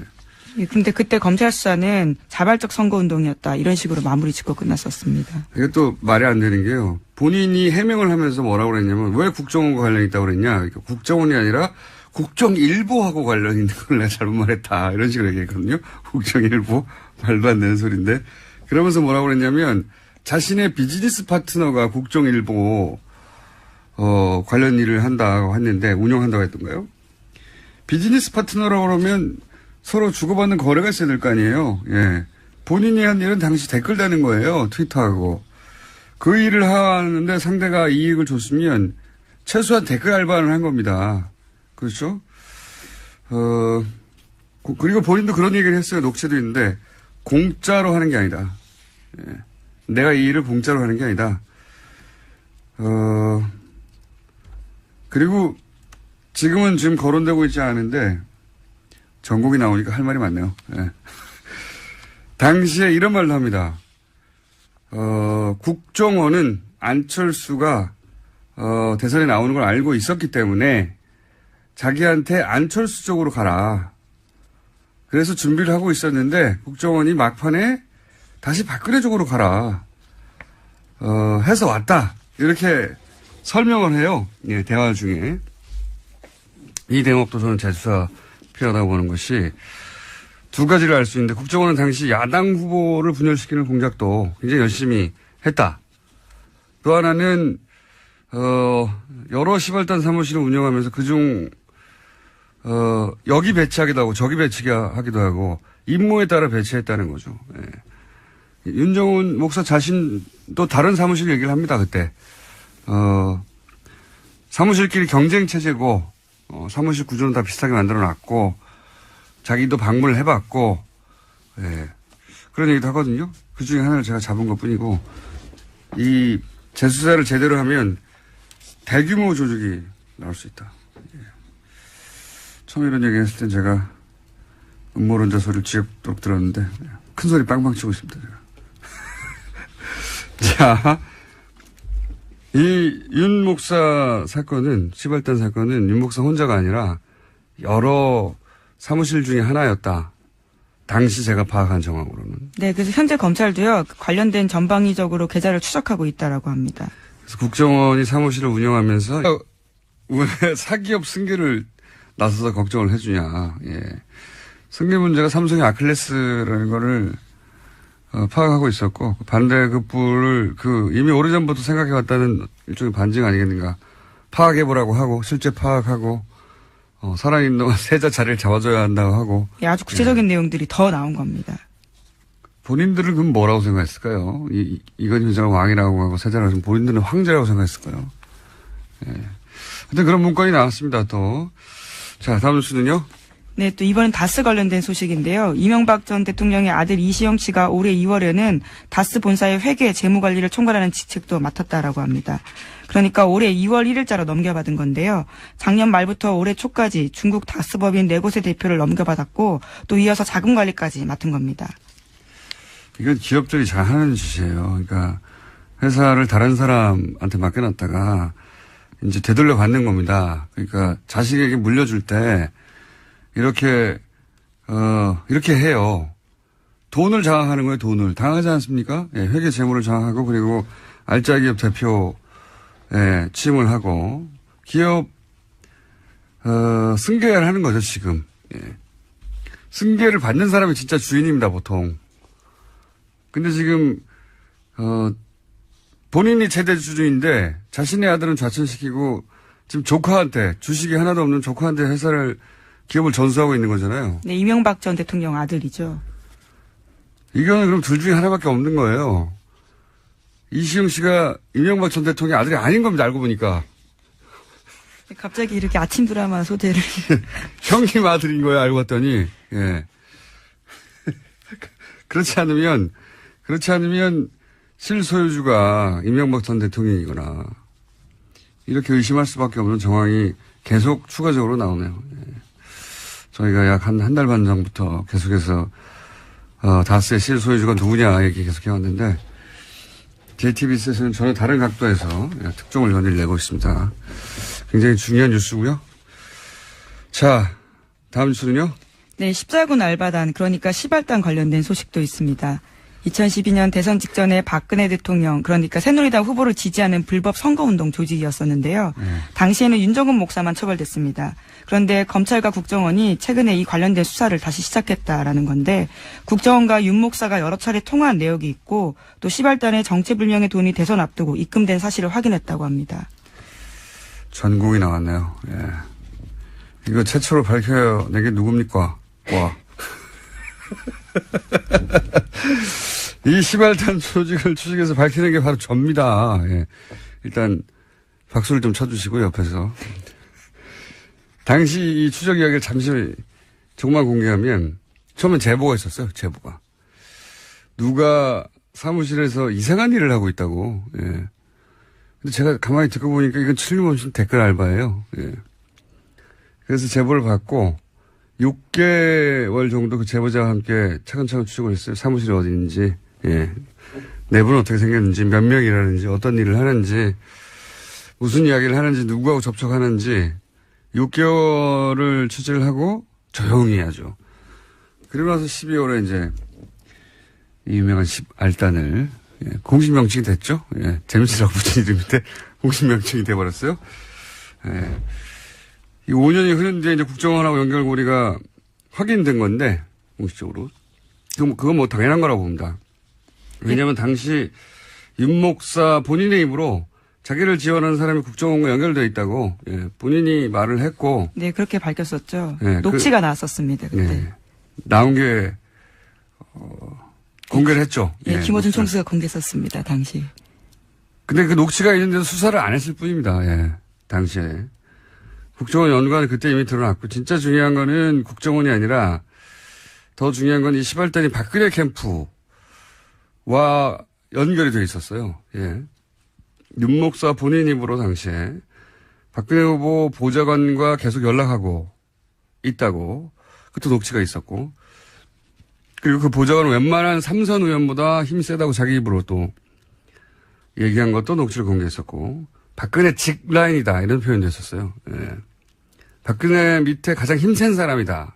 근데 그때 검찰 수사는 자발적 선거운동이었다. 이런 식으로 마무리 짓고 끝났었습니다. 이게 또 말이 안 되는 게요. 본인이 해명을 하면서 뭐라고 그랬냐면 왜 국정원과 관련이 있다고 그랬냐. 그러니까 국정원이 아니라 국정일보하고 관련이 있는 걸 내가 잘못 말했다. 이런 식으로 얘기했거든요. 국정일보. 말도 안 되는 소리인데. 그러면서 뭐라고 그랬냐면 자신의 비즈니스 파트너가 국정일보 관련 일을 한다고 했는데 운영한다고 했던가요? 비즈니스 파트너라고 그러면 서로 주고받는 거래가 있어야 될 거 아니에요. 예. 본인이 한 일은 당시 댓글 다는 거예요. 트위터하고. 그 일을 하는데 상대가 이익을 줬으면 최소한 댓글 알바를 한 겁니다. 그렇죠? 그리고 본인도 그런 얘기를 했어요. 녹취도 있는데 공짜로 하는 게 아니다. 예. 내가 이 일을 공짜로 하는 게 아니다. 그리고 지금은 지금 거론되고 있지 않은데 전곡이 나오니까 할 말이 많네요. 예. 당시에 이런 말도 합니다. 국정원은 안철수가 대선에 나오는 걸 알고 있었기 때문에 자기한테 안철수 쪽으로 가라. 그래서 준비를 하고 있었는데 국정원이 막판에 다시 박근혜 쪽으로 가라. 해서 왔다. 이렇게 설명을 해요. 예, 대화 중에. 이 대목도 저는 재수사 필요하다고 보는 것이 두 가지를 알 수 있는데 국정원은 당시 야당 후보를 분열시키는 공작도 굉장히 열심히 했다. 또 하나는 여러 시발단 사무실을 운영하면서 그중 여기 배치하기도 하고 저기 배치하기도 하고 임무에 따라 배치했다는 거죠. 예. 윤정훈 목사 자신도 다른 사무실 얘기를 합니다. 그때 사무실끼리 경쟁 체제고 사무실 구조는 다 비슷하게 만들어놨고 자기도 방문을 해봤고 예. 그런 얘기도 하거든요. 그중에 하나를 제가 잡은 것뿐이고 이 재수사를 제대로 하면 대규모 조직이 나올 수 있다. 예. 처음 이런 얘기 했을 땐 제가 음모론자 소리를 지겹도록 들었는데 큰 소리 빵빵 치고 있습니다. 제가. 자, 이 윤 목사 사건은 시발단 사건은 윤 목사 혼자가 아니라 여러 사무실 중에 하나였다. 당시 제가 파악한 정황으로는. 네, 그래서 현재 검찰도요 관련된 전방위적으로 계좌를 추적하고 있다라고 합니다. 그래서 국정원이 사무실을 운영하면서 왜 사기업 승계를 나서서 걱정을 해주냐. 예. 승계 문제가 삼성의 아킬레스라는 거를 파악하고 있었고 반대급부를 이미 오래전부터 생각해왔다는 일종의 반증 아니겠는가. 파악해보라고 하고 실제 파악하고 살아있는 동안 세자 자리를 잡아줘야 한다고 하고. 예, 아주 구체적인 내용들이 더 나온 겁니다. 본인들은 그럼 뭐라고 생각했을까요? 이건희 회장을 왕이라고 하고 세자라고 하면 본인들은 황제라고 생각했을까요? 예. 하여튼 그런 문건이 나왔습니다, 또. 자, 다음 뉴스는요? 네, 또 이번엔 다스 관련된 소식인데요. 이명박 전 대통령의 아들 이시영 씨가 올해 2월에는 다스 본사의 회계 재무관리를 총괄하는 직책도 맡았다라고 합니다. 그러니까 올해 2월 1일자로 넘겨받은 건데요. 작년 말부터 올해 초까지 중국 다스 법인 4곳의 대표를 넘겨받았고 또 이어서 자금 관리까지 맡은 겁니다. 이건 기업들이 잘 하는 짓이에요. 그러니까 회사를 다른 사람한테 맡겨놨다가 이제 되돌려 받는 겁니다. 그러니까 자식에게 물려줄 때 이렇게 해요. 돈을 장악하는 거예요, 돈을. 당하지 않습니까? 예, 회계 재무를 장악하고 그리고 알짜 기업 대표 취임을 하고 기업 승계를 하는 거죠, 지금. 예. 승계를 받는 사람이 진짜 주인입니다, 보통. 근데 지금 본인이 최대 주주인데 자신의 아들은 좌천시키고 지금 조카한테 주식이 하나도 없는 조카한테 기업을 전수하고 있는 거잖아요. 네, 이명박 전 대통령 아들이죠. 이거는 그럼 둘 중에 하나밖에 없는 거예요. 이시영 씨가 이명박 전 대통령의 아들이 아닌 겁니다. 알고 보니까. 갑자기 이렇게 아침 드라마 소재를. 형님 아들인 거예요. 알고 봤더니. 예. 그렇지 않으면 실소유주가 이명박 전 대통령이거나 이렇게 의심할 수밖에 없는 정황이 계속 추가적으로 나오네요. 예. 저희가 약 한 달 반 전부터 계속해서 다스의 실소유주가 누구냐 얘기 계속 해왔는데 JTBC에서는 전혀 다른 각도에서 특종 의견을 내고 있습니다. 굉장히 중요한 뉴스고요. 자, 다음 뉴스는요. 네, 십자군 알바단 그러니까 시발단 관련된 소식도 있습니다. 2012년 대선 직전에 박근혜 대통령 그러니까 새누리당 후보를 지지하는 불법 선거운동 조직이었었는데요. 당시에는 윤정훈 목사만 처벌됐습니다. 그런데 검찰과 국정원이 최근에 이 관련된 수사를 다시 시작했다라는 건데 국정원과 윤 목사가 여러 차례 통화한 내역이 있고 또 시발단의 정체불명의 돈이 대선 앞두고 입금된 사실을 확인했다고 합니다. 전국이 나왔네요. 예. 이거 최초로 밝혀낸 게 누굽니까? 와. 이 시발단 조직을 추적해서 밝히는 게 바로 접니다. 예. 일단 박수를 좀 쳐주시고 옆에서. 당시 이 추적 이야기를 잠시 정말 공개하면 처음엔 제보가 있었어요. 제보가. 누가 사무실에서 이상한 일을 하고 있다고. 예. 근데 제가 가만히 듣고 보니까 이건 틀림없이 댓글 알바예요. 예. 그래서 제보를 받고 6개월 정도 그 제보자와 함께 차근차근 추적을 했어요. 사무실이 어디 있는지, 예. 내부는 어떻게 생겼는지, 몇 명이 일하는지, 어떤 일을 하는지, 무슨 이야기를 하는지, 누구하고 접촉하는지, 6개월을 취재를 하고 조용히 하죠. 그리고 나서 12월에 이제 이 유명한 알단을 공식 명칭이 됐죠. 예. 재밌으라고 붙인 이름인데 공식 명칭이 돼버렸어요. 예. 이 5년이 흐른 뒤에 이제 국정원하고 연결고리가 확인된 건데, 공식적으로. 그건 뭐 당연한 거라고 봅니다. 왜냐하면 당시 윤 목사 본인의 입으로 자기를 지원하는 사람이 국정원과 연결되어 있다고, 예, 본인이 말을 했고. 네, 그렇게 밝혔었죠. 예, 녹취가 나왔었습니다, 그때. 예, 나온 게, 공개를 했죠. 예, 김어준 녹취를. 총수가 공개했었습니다, 당시. 근데 그 녹취가 있는데도 수사를 안 했을 뿐입니다. 예, 당시에. 국정원 연관은 그때 이미 드러났고, 진짜 중요한 거는 국정원이 아니라 더 중요한 건 이 시발단이 박근혜 캠프와 연결이 되어 있었어요. 예. 윤 목사 본인 입으로 당시에 박근혜 후보 보좌관과 계속 연락하고 있다고, 그때 녹취가 있었고, 그리고 그 보좌관은 웬만한 삼선 의원보다 힘이 세다고 자기 입으로 또 얘기한 것도 녹취를 공개했었고, 박근혜 직라인이다 이런 표현도 했었어요. 예. 박근혜 밑에 가장 힘센 사람이다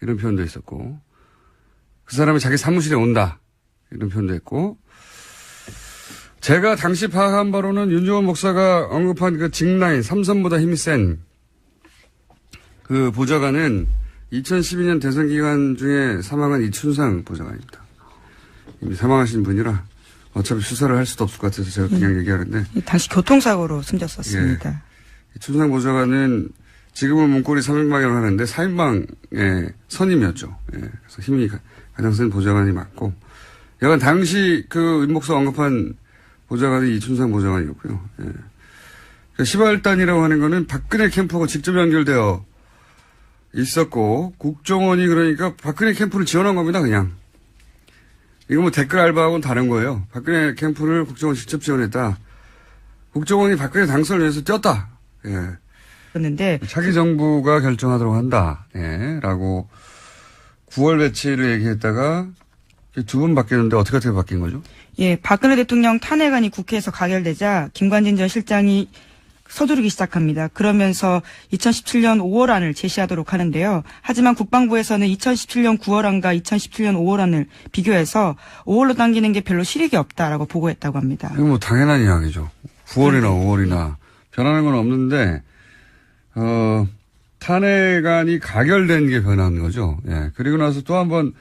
이런 표현도 있었고, 그 사람이 자기 사무실에 온다 이런 표현도 했고, 제가 당시 파악한 바로는 윤종원 목사가 언급한 그 직라인, 삼선보다 힘이 센 그 보좌관은 2012년 대선 기간 중에 사망한 이춘상 보좌관입니다. 이미 사망하신 분이라 어차피 수사를 할 수도 없을 것 같아서 제가 그냥 얘기하는데. 당시 교통사고로 숨졌었습니다. 예. 이춘상 보좌관은 지금은 문고리 3인방이라고 하는데 4인방의 선임이었죠. 예. 그래서 힘이 가장 센 보좌관이 맞고, 여간 당시 그 윤 목사 언급한 보좌관이 이춘상 보좌관이었고요. 예. 그러니까 시발단이라고 하는 거는 박근혜 캠프하고 직접 연결되어 있었고, 국정원이 그러니까 박근혜 캠프를 지원한 겁니다, 그냥. 이거 뭐 댓글 알바하고는 다른 거예요. 박근혜 캠프를 국정원이 직접 지원했다. 국정원이 박근혜 당선을 위해서 뛰었다. 예. 그런데 차기 정부가 결정하도록 한다. 예. 라고 9월 배치를 얘기했다가 두 번 바뀌었는데 어떻게 바뀐 거죠? 예, 박근혜 대통령 탄핵안이 국회에서 가결되자 김관진 전 실장이 서두르기 시작합니다. 그러면서 2017년 5월안을 제시하도록 하는데요. 하지만 국방부에서는 2017년 9월안과 2017년 5월안을 비교해서 5월로 당기는 게 별로 실익이 없다라고 보고했다고 합니다. 이거 뭐 당연한 이야기죠. 9월이나 5월이나 변하는 건 없는데, 탄핵안이 가결된 게 변한 거죠. 예. 그리고 나서 또 한 번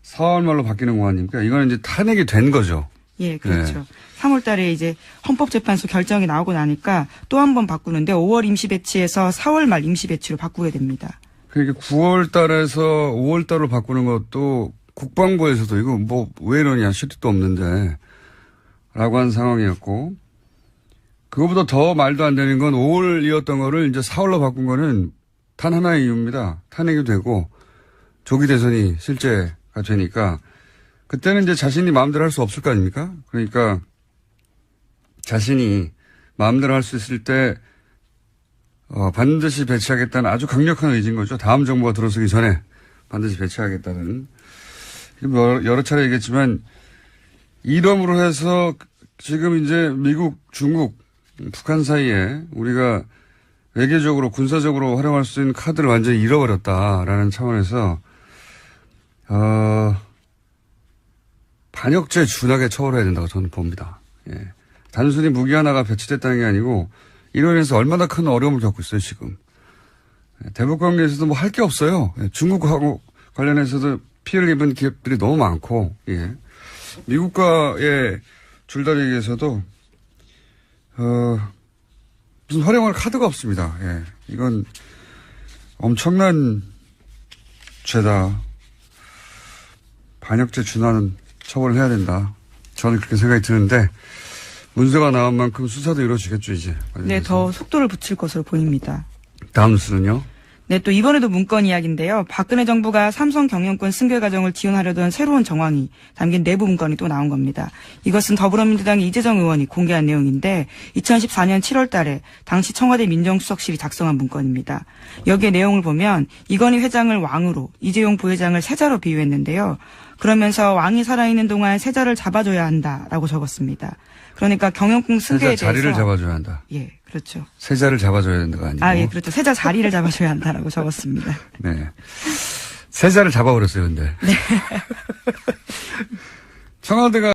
4월 말로 바뀌는 거 아닙니까? 이거는 이제 탄핵이 된 거죠. 예, 그렇죠. 3월 달에 이제 헌법재판소 결정이 나오고 나니까 또 한 번 바꾸는데 5월 임시 배치에서 4월 말 임시 배치로 바꾸게 됩니다. 그러니까 9월 달에서 5월 달로 바꾸는 것도 국방부에서도 이거 뭐 왜 이러냐, 실익도 없는데 라고 한 상황이었고, 그거보다 더 말도 안 되는 건 5월이었던 거를 이제 4월로 바꾼 거는 단 하나의 이유입니다. 탄핵이 되고 조기 대선이 실제가 되니까 그때는 이제 자신이 마음대로 할 수 없을 거 아닙니까? 그러니까 자신이 마음대로 할 수 있을 때 반드시 배치하겠다는 아주 강력한 의지인 거죠. 다음 정부가 들어서기 전에 반드시 배치하겠다는. 여러 차례 얘기했지만 이름으로 해서 지금 이제 미국, 중국, 북한 사이에 우리가 외교적으로 군사적으로 활용할 수 있는 카드를 완전히 잃어버렸다라는 차원에서 반역죄에 준하게 처벌해야 된다고 저는 봅니다. 예. 단순히 무기 하나가 배치됐다는 게 아니고 이로 인해서 얼마나 큰 어려움을 겪고 있어요, 지금. 대북 관계에서도 뭐 할 게 없어요. 예. 중국하고 관련해서도 피해를 입은 기업들이 너무 많고, 예. 미국과의 줄다리기에서도 무슨 활용할 카드가 없습니다. 예. 이건 엄청난 죄다. 반역죄 준하는 처벌을 해야 된다. 저는 그렇게 생각이 드는데, 문제가 나온 만큼 수사도 이루어지겠죠, 이제. 네, 더 속도를 붙일 것으로 보입니다. 다음 뉴스는요? 네, 또 이번에도 문건 이야기인데요. 박근혜 정부가 삼성 경영권 승계 과정을 지원하려던 새로운 정황이 담긴 내부 문건이 또 나온 겁니다. 이것은 더불어민주당의 이재정 의원이 공개한 내용인데 2014년 7월 달에 당시 청와대 민정수석실이 작성한 문건입니다. 여기에 내용을 보면 이건희 회장을 왕으로, 이재용 부회장을 세자로 비유했는데요. 그러면서 왕이 살아있는 동안 세자를 잡아줘야 한다라고 적었습니다. 그러니까 경영권 승계에 세자 자리를 대해서 잡아줘야 한다. 예, 그렇죠. 세자를 잡아줘야 된다가 아니고. 아, 예, 그렇죠. 세자 자리를 잡아줘야 한다라고 적었습니다. 네. 세자를 잡아버렸어요, 근데. 네. 청와대가